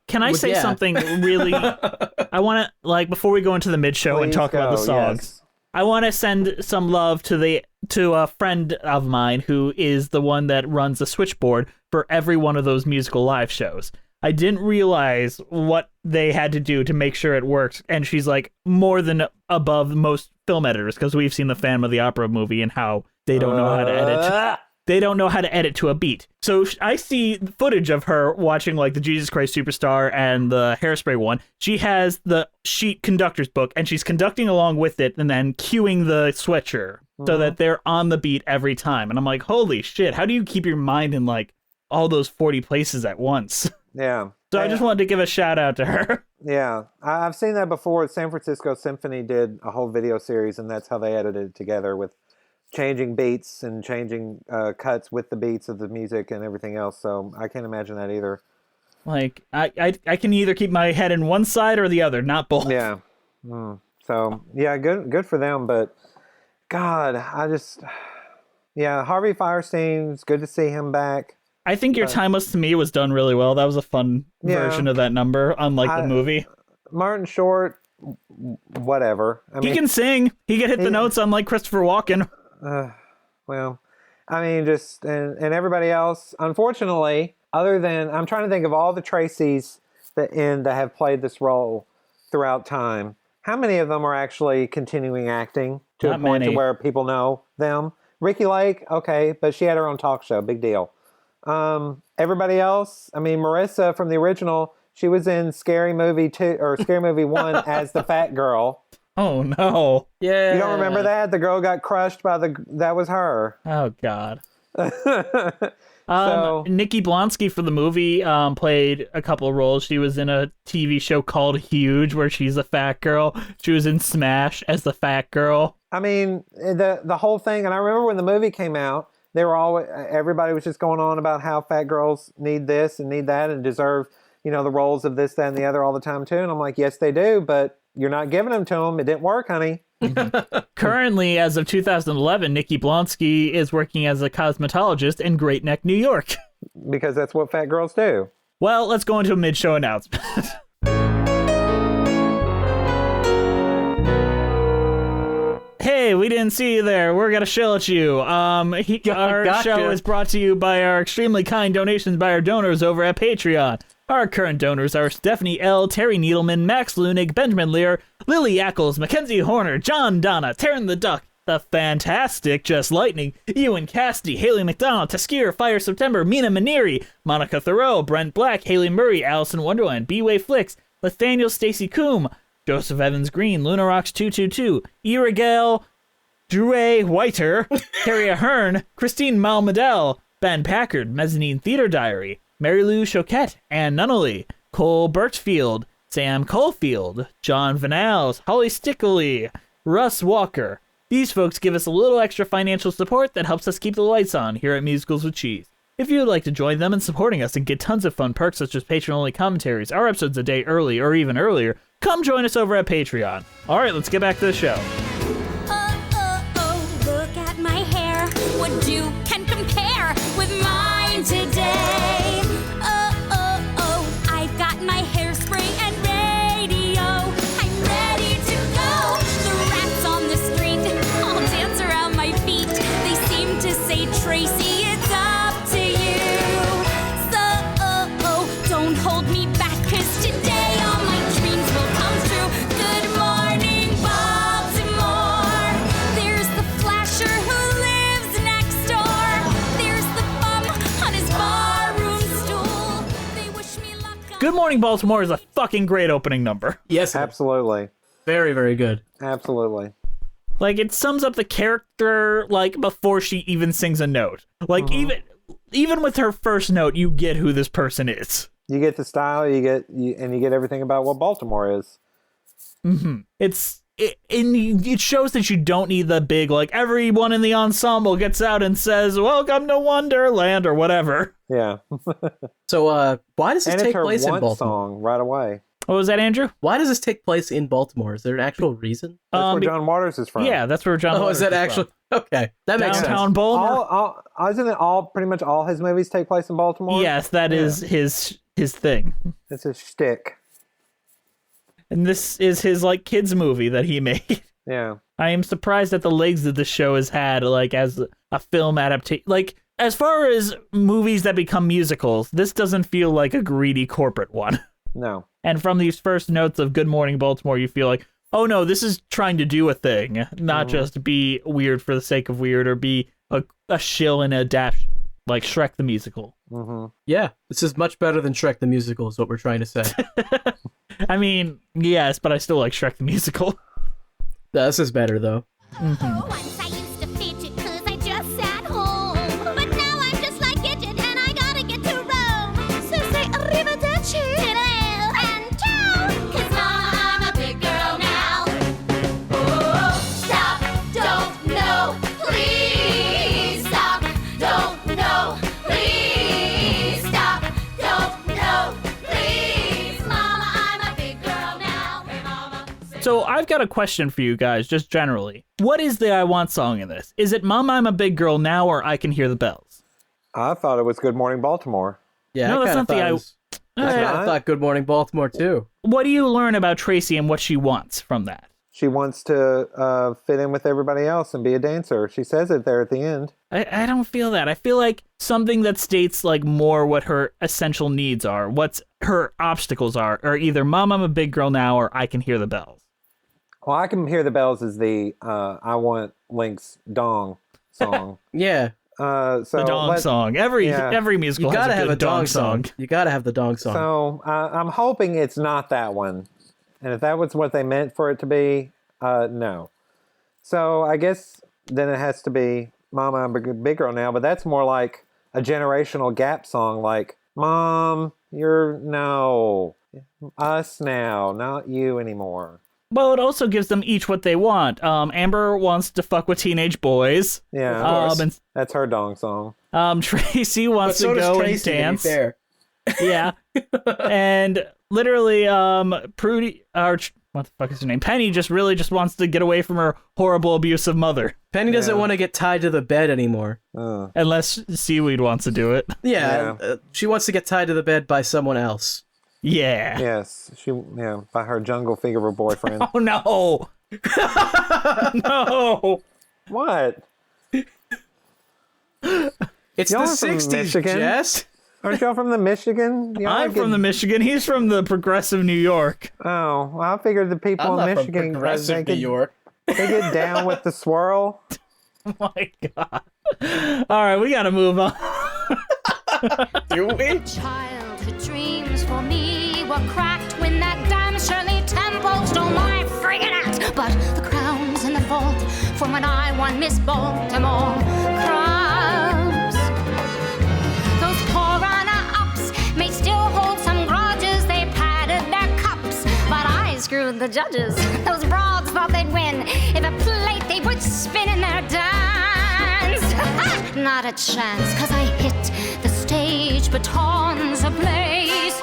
A: Can I say something really... I want to, like, before we go into the mid-show and talk about the songs, yes. I want to send some love to a friend of mine who is the one that runs the switchboard for every one of those musical live shows. I didn't realize what they had to do to make sure it works, and she's like more than above most film editors, because we've seen the Phantom of the Opera movie and how they don't know how to edit. they don't know how to edit to a beat. So I see footage of her watching like the Jesus Christ Superstar and the Hairspray one. She has the sheet conductor's book and she's conducting along with it and then cueing the switcher so that they're on the beat every time. And I'm like, holy shit, how do you keep your mind in like all those 40 places at once?
C: Yeah.
A: So I just wanted to give a shout out to her.
C: Yeah, I've seen that before. San Francisco Symphony did a whole video series, and that's how they edited it together with changing beats and changing cuts with the beats of the music and everything else. So I can't imagine that either.
A: Like, I can either keep my head in one side or the other, not both.
C: Yeah. So, yeah, good for them. But, God, Harvey Firestein's good to see him back.
A: I think Your Time Was to Me was done really well. That was a fun version of that number, unlike the movie.
C: Martin Short, whatever.
A: He can sing. He can hit the notes unlike Christopher Walken.
C: Well, I mean, just, and everybody else, unfortunately, other than, I'm trying to think of all the Tracys that have played this role throughout time. How many of them are actually continuing acting to a point to where people know them? Ricki Lake, okay, but she had her own talk show, big deal. Everybody else, I mean, Marissa from the original, she was in Scary Movie 2 or Scary Movie 1 as the fat girl.
A: Oh no.
B: Yeah.
C: You don't remember that? The girl got crushed by that was her.
A: Oh god.
C: So,
A: Nikki Blonsky for the movie played a couple of roles. She was in a TV show called Huge where she's a fat girl. She was in Smash as the fat girl.
C: I mean, the whole thing, and I remember when the movie came out, everybody was just going on about how fat girls need this and need that and deserve, the roles of this, that, and the other all the time too. And I'm like, yes, they do, but you're not giving them to them. It didn't work, honey.
A: Currently, as of 2011, Nikki Blonsky is working as a cosmetologist in Great Neck, New York.
C: Because that's what fat girls do.
A: Well, let's go into a mid-show announcement. Hey, we didn't see you there. We're going to shill at you. Our show is brought to you by our extremely kind donations by our donors over at Patreon. Our current donors are Stephanie L., Terry Needleman, Max Lunig, Benjamin Lear, Lily Ackles, Mackenzie Horner, John Donna, Taryn the Duck, The Fantastic, Just Lightning, Ewan Cassidy, Haley McDonald, Taskir, Fire September, Mina Maneri, Monica Thoreau, Brent Black, Haley Murray, Allison Wonderland, B-Way Flicks, Nathaniel Stacy Coombe, Joseph Evans Green, Luna Rocks 222, Irigale, Drew Whiter, Carrie Ahern, Christine Malmadel, Ben Packard, Mezzanine Theater Diary, Mary Lou Choquette, Ann Nunnally, Cole Birchfield, Sam Caulfield, John Vanals, Holly Stickley, Russ Walker. These folks give us a little extra financial support that helps us keep the lights on here at Musicals with Cheese. If you would like to join them in supporting us and get tons of fun perks such as patron-only commentaries, our episodes a day early or even earlier, come join us over at Patreon. All right, let's get back to the show.
D: Oh, look at my hair. What you can compare with mine today? Oh, I've got my hairspray and radio. I'm ready to go. The rats on the street all dance around my feet. They seem to say, Tracy, it's up to you. So, don't hold me back, 'cause today all my dreams will come true. Good morning, Baltimore. There's the flasher who lives next door. There's the bum on his barroom stool. They wish me luck.
A: Good Morning Baltimore is a fucking great opening number.
B: Yes,
C: Absolutely.
B: very, very good.
C: Absolutely.
A: Like, it sums up the character, like, before she even sings a note. Like, even with her first note, you get who this person is.
C: You get the style, and you get everything about what Baltimore is.
A: It shows that you don't need the big, like, everyone in the ensemble gets out and says, "Welcome to Wonderland," or whatever.
C: Yeah.
B: So, why does this
C: And it's
B: take
C: her
B: place in
C: want
B: Baltimore?
C: song right away.
A: What was that, Andrew?
B: Why does this take place in Baltimore? Is there an actual reason?
C: That's where John Waters is from.
A: Yeah, that's where John.
B: Oh,
A: Waters
B: is that
A: from.
B: actually okay? That makes sense.
A: Downtown Baltimore?
C: Isn't it pretty much all his movies take place in Baltimore?
A: Yes, that is his thing.
C: It's his shtick.
A: And this is his, like, kids movie that he made.
C: Yeah.
A: I am surprised at the legs that the show has had, like, as a film adaptation. Like, as far as movies that become musicals, this doesn't feel like a greedy corporate one.
C: No.
A: And from these first notes of Good Morning Baltimore, you feel like, oh no, this is trying to do a thing, not just be weird for the sake of weird or be a shill in adaptation, like Shrek the Musical.
C: Mm-hmm.
B: Yeah, this is much better than Shrek the Musical, is what we're trying to say.
A: I mean, yes, but I still like Shrek the Musical.
B: This is better, though.
D: Once I used to fidget 'cause I just sat home. But now I'm just like Gidget and I gotta get to Rome. So say arrivederci and ciao. 'Cause mama, I'm a big girl now. Oh, stop, don't, no, please stop, don't, no, please stop, don't, no, please. Mama, I'm a big girl now. Hey, mama.
A: So I've got a question for you guys, just generally. What is the I Want song in this? Is it Mama, I'm a Big Girl Now, or I Can Hear the Bells?
C: I thought it was Good Morning Baltimore.
B: Yeah,
A: No,
B: I
A: that's
B: kinda
A: not the
B: thought
A: I-
B: it was- That's what I
C: not?
B: thought Good Morning Baltimore, too.
A: What do you learn about Tracy and what she wants from that?
C: She wants to fit in with everybody else and be a dancer. She says it there at the end.
A: I don't feel that. I feel like something that states like more what her essential needs are, what her obstacles are either Mom, I'm a Big Girl Now, or I Can Hear the Bells.
C: Well, I Can Hear the Bells is the I Want Link's Dong song.
B: Yeah,
C: So
A: The dong song. Every musical
B: you gotta
A: has
B: have
A: a
B: a
A: good dong
B: dong
A: song.
B: song. You gotta have the dong song.
C: So I'm hoping it's not that one. And if that was what they meant for it to be, no. So I guess then it has to be Mama, I'm a Big Girl Now, but that's more like a generational gap song, like, Mom, you're, no, us now, not you anymore.
A: Well, it also gives them each what they want. Amber wants to fuck with teenage boys.
C: Yeah,
A: And
C: that's her dong song.
A: Tracy
B: but
A: wants
B: so
A: to
B: does
A: go
B: Tracy,
A: and dance.
B: to be fair.
A: Yeah. And literally, Prudy, or what the fuck is her name? Penny just wants to get away from her horrible, abusive mother.
B: Penny doesn't
C: Yeah.
B: want to get tied to the bed anymore.
A: Unless Seaweed wants to do it.
B: Yeah, she wants to get tied to the bed by someone else.
A: Yeah.
C: Yes, by her jungle figure boyfriend.
A: Oh, no. No.
C: What?
B: It's
C: Y'all
B: the
C: are from
B: 60s,
C: Michigan?
B: Jess.
C: Aren't y'all from the Michigan?
A: I'm from the Michigan. He's from the progressive New York.
C: Oh, well, I figured the people
B: I'm
C: in
B: not
C: Michigan,
B: from progressive New York.
C: they get down with the swirl.
A: Oh, my God. All right, we got to move on.
B: Do we?
D: Childhood dreams for me were cracked when that damn Shirley Temple stole my friggin' act. But the crown's in the vault from when I won Miss Baltimore. Crabs. Those poor runner-ups may still hold some grudges. They padded their cups, but I screwed the judges. Those broads thought they'd win if a plate they would spin in their dance. Not a chance, 'cause I hit the stage batons ablaze.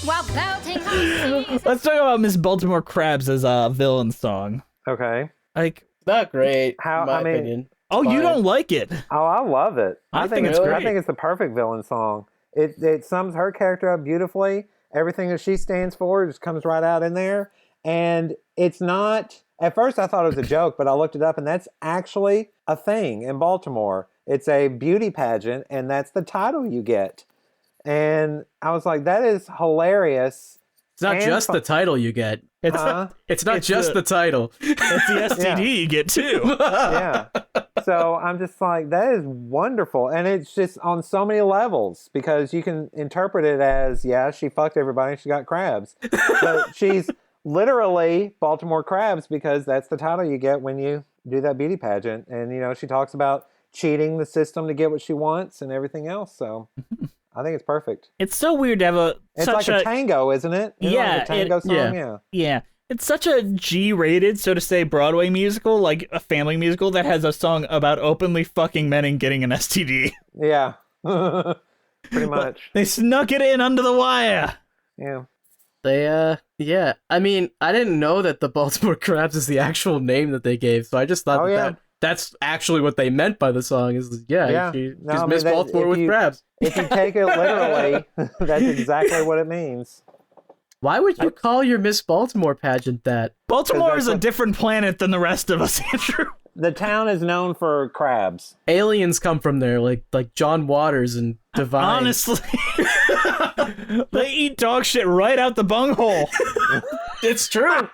D: While belting on
A: Let's talk about Miss Baltimore Crabs as a villain song.
C: Okay.
A: Like,
B: Not great,
C: How-
B: in my
C: I mean-
B: opinion.
A: oh, you
B: Fine.
A: don't like it.
C: Oh, I love it.
A: I think it's
C: I
A: great.
C: think it's the perfect villain song. It sums her character up beautifully. Everything that she stands for just comes right out in there. And it's not, at first I thought it was a joke, but I looked it up and that's actually a thing in Baltimore. It's a beauty pageant and that's the title you get. And I was like, that is hilarious.
B: It's not
C: And
B: just
C: fu-
B: the title you get.
A: It's
B: It's not
A: It's
B: just
A: the-
B: the title.
A: it's the STD you get too.
C: Yeah. So I'm just like, that is wonderful. And it's just on so many levels because you can interpret it as, yeah, she fucked everybody. She got crabs. But she's literally Baltimore Crabs because that's the title you get when you do that beauty pageant. And, you know, she talks about cheating the system to get what she wants and everything else. So I think it's perfect.
A: It's so weird to have
C: It's
A: such
C: like a tango, isn't it? Isn't it
A: Yeah,
C: like a tango
A: it-
C: song?
B: yeah.
A: Yeah. It's such a G-rated, so to say, Broadway musical, like a family musical that has a song about openly fucking men and getting an STD.
C: Yeah. Pretty much.
A: They snuck it in under the wire.
C: Yeah.
B: They, yeah. I mean, I didn't know that the Baltimore Crabs is the actual name that they gave, so I just thought
C: Oh,
B: that,
C: yeah.
B: that that's actually what they meant by the song. Is
C: Yeah.
B: she's
C: No, I mean,
B: Miss
C: that-
B: Baltimore
C: if
B: with
C: you-
B: crabs.
C: If you take it literally, that's exactly what it means.
B: Why would you call your Miss Baltimore pageant that?
A: Baltimore
C: that's
A: is a
C: what-
A: different planet than the rest of us, Andrew.
C: The town is known for crabs.
B: Aliens come from there, like John Waters and Divine.
A: Honestly. They eat dog shit right out the bunghole.
B: It's true.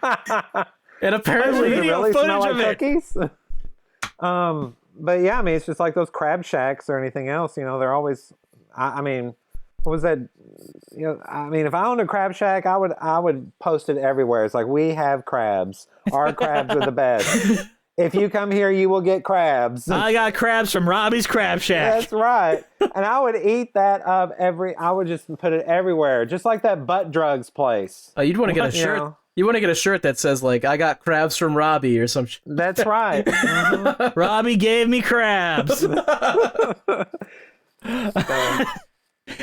B: And apparently,
C: Does it
A: video
C: really smell
A: footage
C: like
A: of it.
C: cookies? But yeah, I mean, it's just like those crab shacks or anything else. You know, they're always. I mean, what was that? You know, I mean, if I owned a crab shack, I would post it everywhere. It's like, we have crabs. Our crabs are the best. If you come here, you will get crabs.
A: I got crabs from Robbie's Crab Shack.
C: That's right. And I would eat that up I would just put it everywhere, just like that butt drugs place.
B: you'd want to get a
C: You
B: shirt.
C: know?
B: You want to get a shirt that says like, "I got crabs from Robbie" or some shit.
C: That's right. Mhm.
A: Robbie gave me crabs.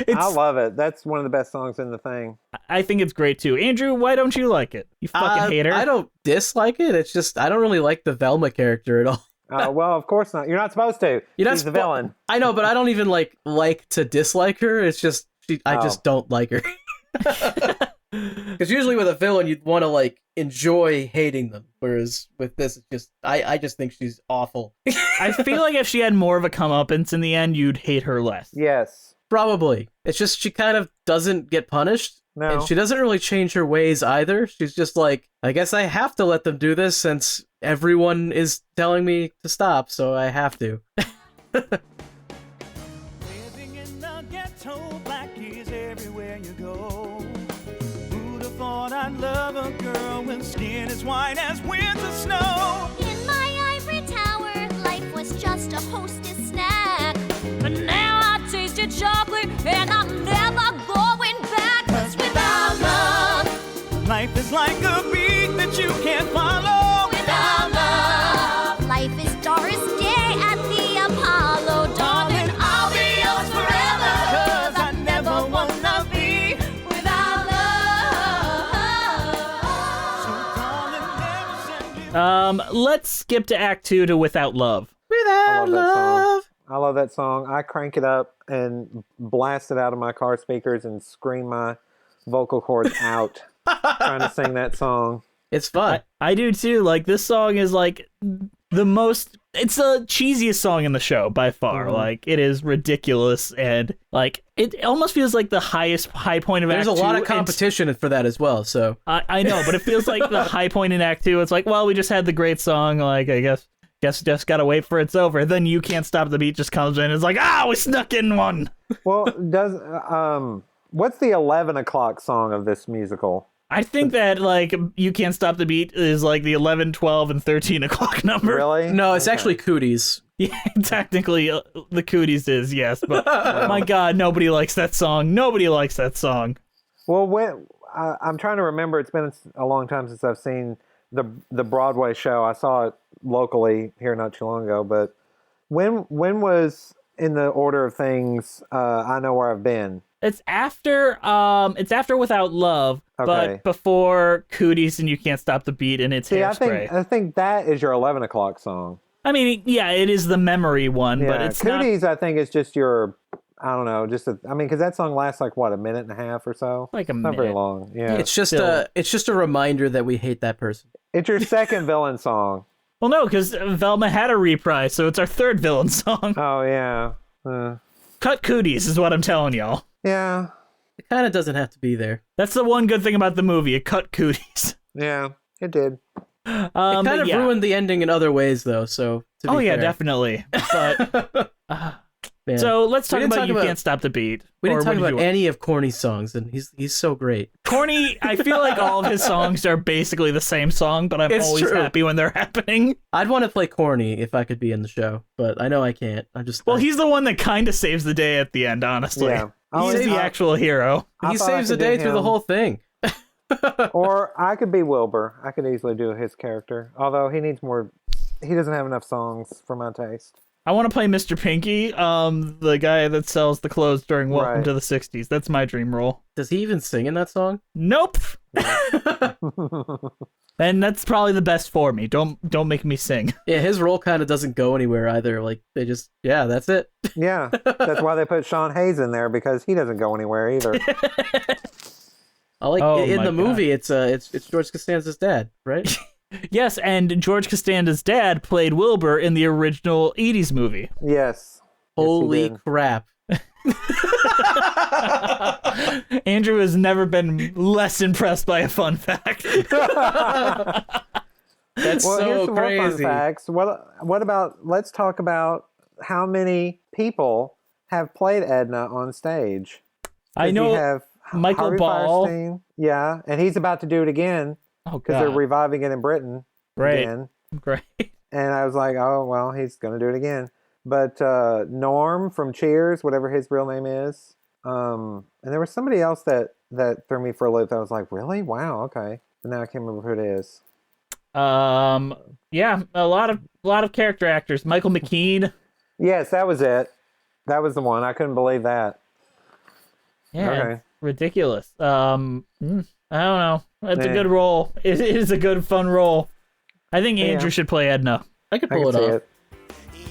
C: I love it. That's one of the best songs in the thing.
A: I think it's great too. Andrew, why don't you like it? You fucking hater.
B: I don't dislike it. It's just I don't really like the Velma character at all.
C: Well, of course not. You're not supposed to.
B: You're not
C: She's the villain.
B: I know, but I don't even like to dislike her. It's just I just don't like her. Because usually with a villain, you'd want to like enjoy hating them, whereas with this, it's just I just think she's awful.
A: I feel like if she had more of a comeuppance in the end, you'd hate her less.
C: Yes.
B: Probably. It's just she kind of doesn't get punished.
C: No.
B: And she doesn't really change her ways either. She's just like, I guess I have to let them do this since everyone is telling me to stop, so I have to.
E: Living in the ghetto, black is everywhere you go. Who'd have thought I'd love a girl with skin as white as winter snow?
D: In my ivory tower, life was just a hostess snack. But now I tasted chocolate and I'm never going back. 'Cause without love,
E: Life is like a beat that you can't follow.
D: without love, life is Doris Day at the Apollo. Darling, I'll be yours forever. 'Cause I never wanna be without love.
A: Let's skip to Act 2 to Without Love.
B: Without
C: I love that song.
B: love.
C: I love that song. I crank it up and blast it out of my car speakers and scream my vocal cords out trying to sing that song.
B: It's fun.
A: I do too. Like, this song is like the most, it's the cheesiest song in the show by far. Like, it is ridiculous, and like it almost feels like the high point of
B: There's
A: Act
B: a lot
A: 2.
B: of competition for that as well, so.
A: I know, but it feels like the high point in Act 2. It's like, well, we just had the great song, like, I guess just gotta wait for it's over. Then You Can't Stop the Beat just comes in and it's like, we snuck in one.
C: Well, what's the 11 o'clock song of this musical?
A: I think that, like, You Can't Stop the Beat is like the 11, 12, and 13 o'clock number.
C: Really?
B: No, it's
C: Okay.
B: actually Cooties.
A: Yeah, technically, the Cooties is, yes, but my God, nobody likes that song. Nobody likes that song.
C: Well, I'm trying to remember. It's been a long time since I've seen the Broadway show. I saw it locally here not too long ago. But when was, in the order of things, I Know Where I've Been?
A: It's after Without Love,
C: Okay.
A: but before Cooties and You Can't Stop the Beat, and it's
C: See,
A: Hairspray.
C: I think that is your 11 o'clock song.
A: I mean, yeah, it is the memory one,
C: Yeah,
A: but it's not.
C: Cooties, I think, is just your, I don't know, because that song lasts like, what, a minute and a half or so?
A: Like a
C: Not very
A: minute.
C: long, yeah.
B: It's just
A: still.
B: it's just a reminder that we hate that person.
C: It's your second villain song.
A: Well, no, because Velma had a reprise, so it's our third villain song.
C: Oh, yeah.
A: Cut Cooties is what I'm telling y'all.
C: Yeah.
B: It kind of doesn't have to be there.
A: That's the one good thing about the movie. It cut Cooties.
C: Yeah, it did.
B: It kind of ruined the ending in other ways, though. So to be fair.
A: Definitely. But
B: Man.
A: so let's talk
B: didn't
A: about
B: talk
A: You
B: about-
A: Can't Stop the Beat.
B: We didn't
A: Or
B: talk
A: what did
B: about
A: you-
B: any of Corny's songs, and he's so great.
A: Corny. I feel like all of his songs are basically the same song, but I'm
B: It's
A: always
B: true.
A: happy when they're happening.
B: I'd want to play Corny if I could be in the show, but I know I can't.
A: Well, he's the one that kind of saves the day at the end, honestly.
C: Yeah.
A: He's the actual hero.
C: I
B: he
C: thought I
B: saves the
C: could do
B: day through the
C: him.
B: whole thing.
C: Or I could be Wilbur. I could easily do his character. Although he needs more. He doesn't have enough songs for my taste.
A: I want to play Mr. Pinky, the guy that sells the clothes during Welcome
C: Right.
A: to the 60s. That's my dream role.
B: Does he even sing in that song?
A: Nope. And that's probably the best for me. Don't make me sing.
B: Yeah, his role kind of doesn't go anywhere either. Like they just, that's it.
C: Yeah, that's why they put Sean Hayes in there, because he doesn't go anywhere either.
B: I like
A: Oh
B: in
A: my
B: the movie. It's George Costanza's dad, right?
A: Yes, and George Costanza's dad played Wilbur in the original 80s movie.
C: Yes.
B: Holy
C: did.
B: crap!
A: Andrew has never been less impressed by a fun fact.
B: That's
C: Well, here's
B: so
C: some more fun
B: crazy.
C: facts. What about? Let's talk about how many people have played Edna on stage.
A: I
C: 'Cause
A: know
C: you have
A: Michael
C: Harvey
A: Ball.
C: Firestein, yeah, and he's about to do it again
A: Oh
C: because they're
A: god.
C: reviving it in Britain
A: Right.
C: again.
A: Great.
C: And I was like, oh well, he's gonna do it again. But Norm from Cheers, whatever his real name is, and there was somebody else that threw me for a loop. I was like, really? Wow, okay. But now I can't remember who it is.
A: Yeah, a lot of character actors. Michael McKean.
C: Yes, that was it. That was the one. I couldn't believe that.
A: Yeah,
C: Okay.
A: it's ridiculous. I don't know. That's a
C: Yeah.
A: good role. It is a good fun role. I think
C: Yeah.
A: Andrew should play Edna.
B: I could
C: I
B: pull
C: can
B: it
C: see
B: off.
C: it.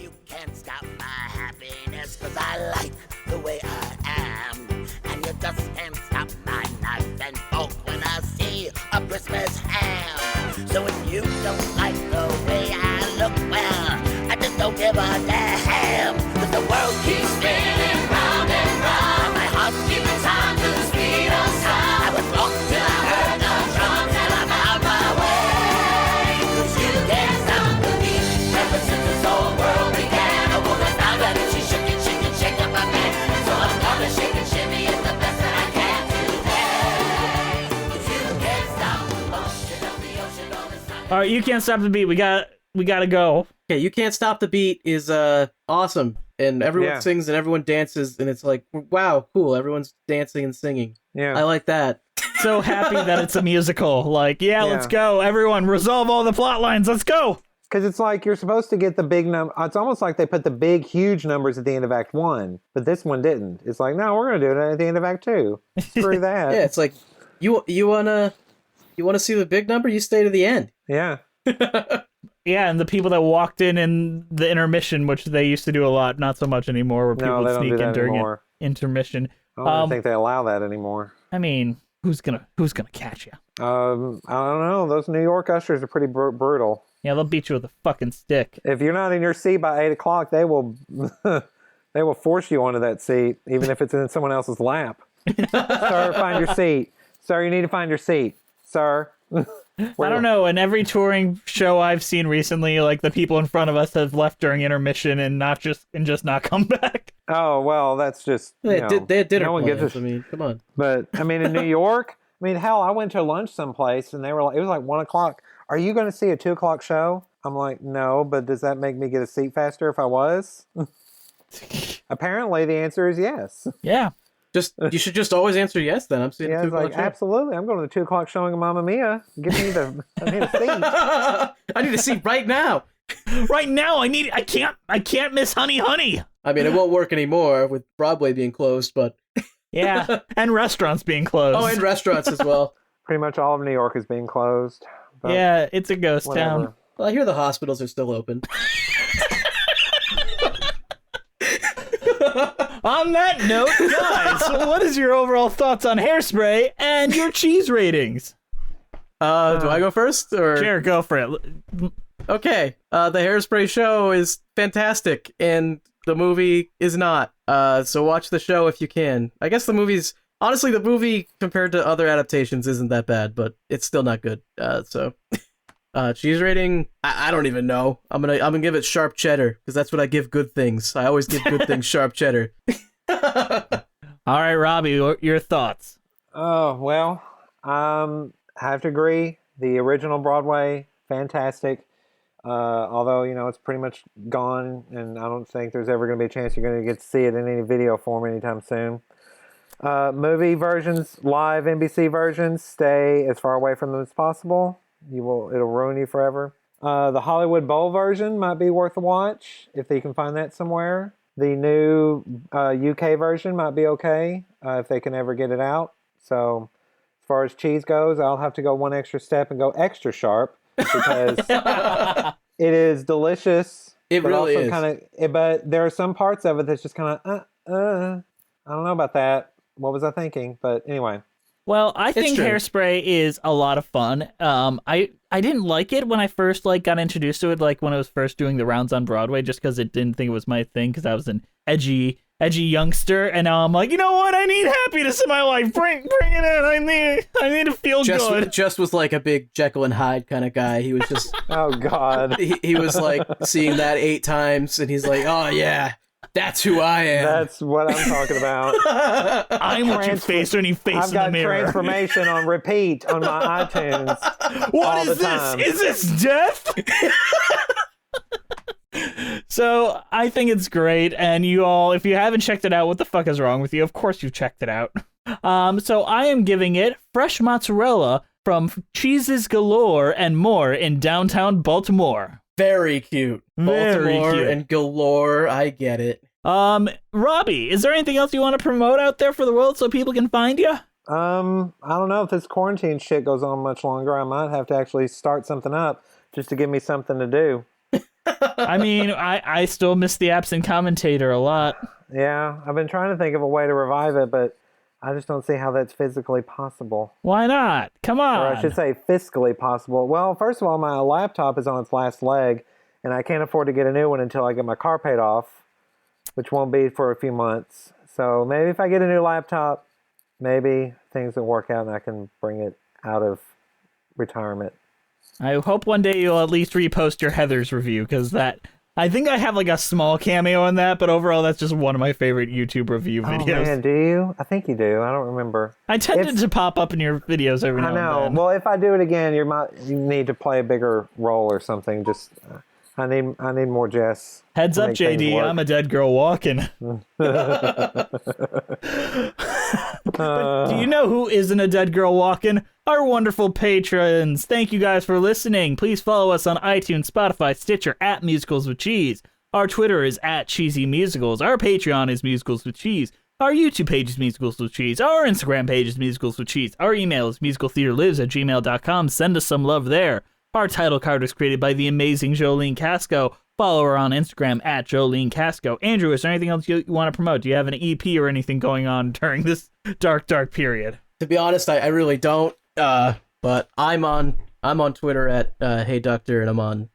F: You can't stop my happiness, 'cause I like the way I am. And you just can't stop my knife and fork when I see a Christmas ham. So if you don't like the way I look, well, I just don't give a damn. 'Cause the world keeps spinning round and round, and my heart's keeping time to the speed of sound. I would walk till I heard the drums, and I'm on my way. 'Cause you can't stop the beat. Ever since this whole world began, a woman found out and she shook and shake up my man. So I'm gonna shake and shimmy it the best that I can today. 'Cause you can't stop the motion of the ocean all this time.
A: All right, you can't stop the beat. We gotta go.
B: Okay, You Can't Stop the Beat is awesome, and everyone
C: Yeah.
B: sings and everyone dances, and it's like, wow, cool, everyone's dancing and singing.
C: Yeah.
B: I like that.
A: So happy that it's a musical. Like, yeah, let's go. Everyone, resolve all the plot lines. Let's go.
C: Because it's like you're supposed to get the big number. It's almost like they put the big, huge numbers at the end of Act 1, but this one didn't. It's like, no, we're going to do it at the end of Act 2. Screw that.
B: Yeah, it's like, you wanna see the big number? You stay to the end.
C: Yeah.
A: Yeah, and the people that walked in the intermission, which they used to do a lot, not so much anymore, where people
C: No, they
A: would
C: don't
A: sneak
C: do
A: in
C: that
A: during
C: anymore.
A: intermission.
C: I don't think they allow that anymore.
A: I mean, who's gonna catch you?
C: I don't know. Those New York ushers are pretty brutal.
A: Yeah, they'll beat you with a fucking stick.
C: If you're not in your seat by 8 o'clock, they will they will force you onto that seat, even if it's in someone else's lap. Sir, find your seat. Sir, you need to find your seat. Sir.
A: I don't know. In every touring show I've seen recently, like the people in front of us have left during intermission and just not come back.
C: Oh, well, that's just,
B: They had dinner
C: no one gives
B: plans.
C: a
B: I mean, come on.
C: But I mean, in New York, I mean, hell, I went to lunch someplace and they were like, it was like 1 o'clock. Are you going to see a 2 o'clock show? I'm like, no, but does that make me get a seat faster if I was? Apparently, the answer is yes.
A: Yeah.
B: You should just always answer yes. Then I'm seeing
C: Yeah,
B: two
C: it's like,
B: o'clock show.
C: absolutely. I'm going to the 2 o'clock showing of Mamma Mia. Give me I need a seat.
B: I need a seat right now.
A: Right now, I can't miss Honey Honey.
B: I mean, it won't work anymore with Broadway being closed, but
A: Yeah, and restaurants being closed.
B: and restaurants as well.
C: Pretty much all of New York is being closed. But
A: Yeah, it's a ghost
C: whatever.
A: town.
B: Well, I hear the hospitals are still open.
A: On that note, guys, what is your overall thoughts on Hairspray and your cheese ratings?
B: Do I go first or?
A: Sure, go for it.
B: Okay. The Hairspray show is fantastic, and the movie is not. So watch the show if you can. I guess the movie's honestly the movie compared to other adaptations isn't that bad, but it's still not good. So cheese rating, I don't even know. I'm gonna give it sharp cheddar because that's what I give good things. I always give good things sharp cheddar.
A: All right, Robbie, your thoughts?
C: Oh, well, I have to agree. The original Broadway, fantastic. Although, it's pretty much gone, and I don't think there's ever going to be a chance you're going to get to see it in any video form anytime soon. Movie versions, live NBC versions, stay as far away from them as possible. It'll ruin you forever. The Hollywood Bowl version might be worth a watch if you can find that somewhere. The new UK version might be okay if they can ever get it out. So as far as cheese goes, I'll have to go one extra step and go extra sharp because it is delicious.
B: It
C: but
B: really
C: also
B: is.
C: But there are some parts of it that's just kind of, I don't know about that. What was I thinking? But anyway.
A: Well, I think
B: true.
A: Hairspray is a lot of fun. I didn't like it when I first got introduced to it, when it was first doing the rounds on Broadway, just because it didn't think it was my thing, because I was an edgy edgy youngster, and now I'm like, you know what? I need happiness in my life. Bring it in. I need to feel good.
B: Just was like a big Jekyll and Hyde kind of guy. He was just
C: Oh God.
B: he was like seeing that 8 times, and he's like, oh yeah, that's who I am.
C: That's what I'm talking about.
A: I'm what you face when you face
C: I've
A: in the
C: got
A: mirror.
C: transformation on repeat on my iTunes.
A: What
C: all
A: is
C: the
A: this?
C: time.
A: Is this death? So I think it's great, and you all, if you haven't checked it out, what the fuck is wrong with you? Of course you've checked it out. So I am giving it fresh mozzarella from Cheeses Galore and More in downtown Baltimore.
B: Very cute.
A: Very
B: Baltimore
A: cute.
B: and galore. I get it.
A: Robbie, is there anything else you want to promote out there for the world so people can find you?
C: I don't know if this quarantine shit goes on much longer. I might have to actually start something up just to give me something to do.
A: I mean, I still miss the absent commentator a lot.
C: Yeah, I've been trying to think of a way to revive it, but I just don't see how that's physically possible.
A: Why not? Come on.
C: Or I should say fiscally possible. Well, first of all, my laptop is on its last leg, and I can't afford to get a new one until I get my car paid off, which won't be for a few months. So maybe if I get a new laptop, maybe things will work out and I can bring it out of retirement.
A: I hope one day you'll at least repost your Heather's review, because I think I have like a small cameo in that, but overall that's just one of my favorite YouTube review videos.
C: Oh man, do you? I think you do. I don't remember.
A: I tended to pop up in your videos every now
C: I
A: and
C: know.
A: then.
C: Well, if I do it again, you need to play a bigger role or something. Just I need more Jess.
A: Heads
C: to
A: up,
C: make things
A: JD,
C: work.
A: I'm a dead girl walking. But do you know who isn't a dead girl walking? Our wonderful patrons. Thank you guys for listening. Please follow us on iTunes, Spotify, Stitcher, at Musicals with Cheese. Our Twitter is at Cheesy Musicals. Our Patreon is Musicals with Cheese. Our YouTube page is Musicals with Cheese. Our Instagram page is Musicals with Cheese. Our email is musicaltheaterlives@gmail.com. Send us some love there. Our title card was created by the amazing Jolene Casco. Follow her on Instagram at Jolene Casco. Andrew, is there anything else you want to promote? Do you have an EP or anything going on during this dark period?
B: To be honest, I really don't. But I'm on Twitter at Hey Doctor, and I'm on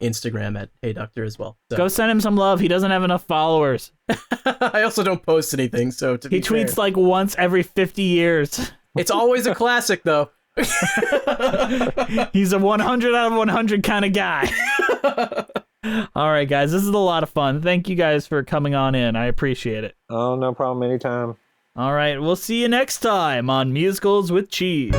B: Instagram at Hey Doctor as well. So.
A: Go send him some love. He doesn't have enough followers.
B: I also don't post anything, so to be
A: He tweets
B: fair.
A: like once every 50 years.
B: It's always a classic, though.
A: He's a 100 out of 100 kind of guy. All right, guys, this is a lot of fun. Thank you guys for coming on in. I appreciate it.
C: Oh, no problem. Anytime.
A: All right, we'll see you next time on Musicals with Cheese.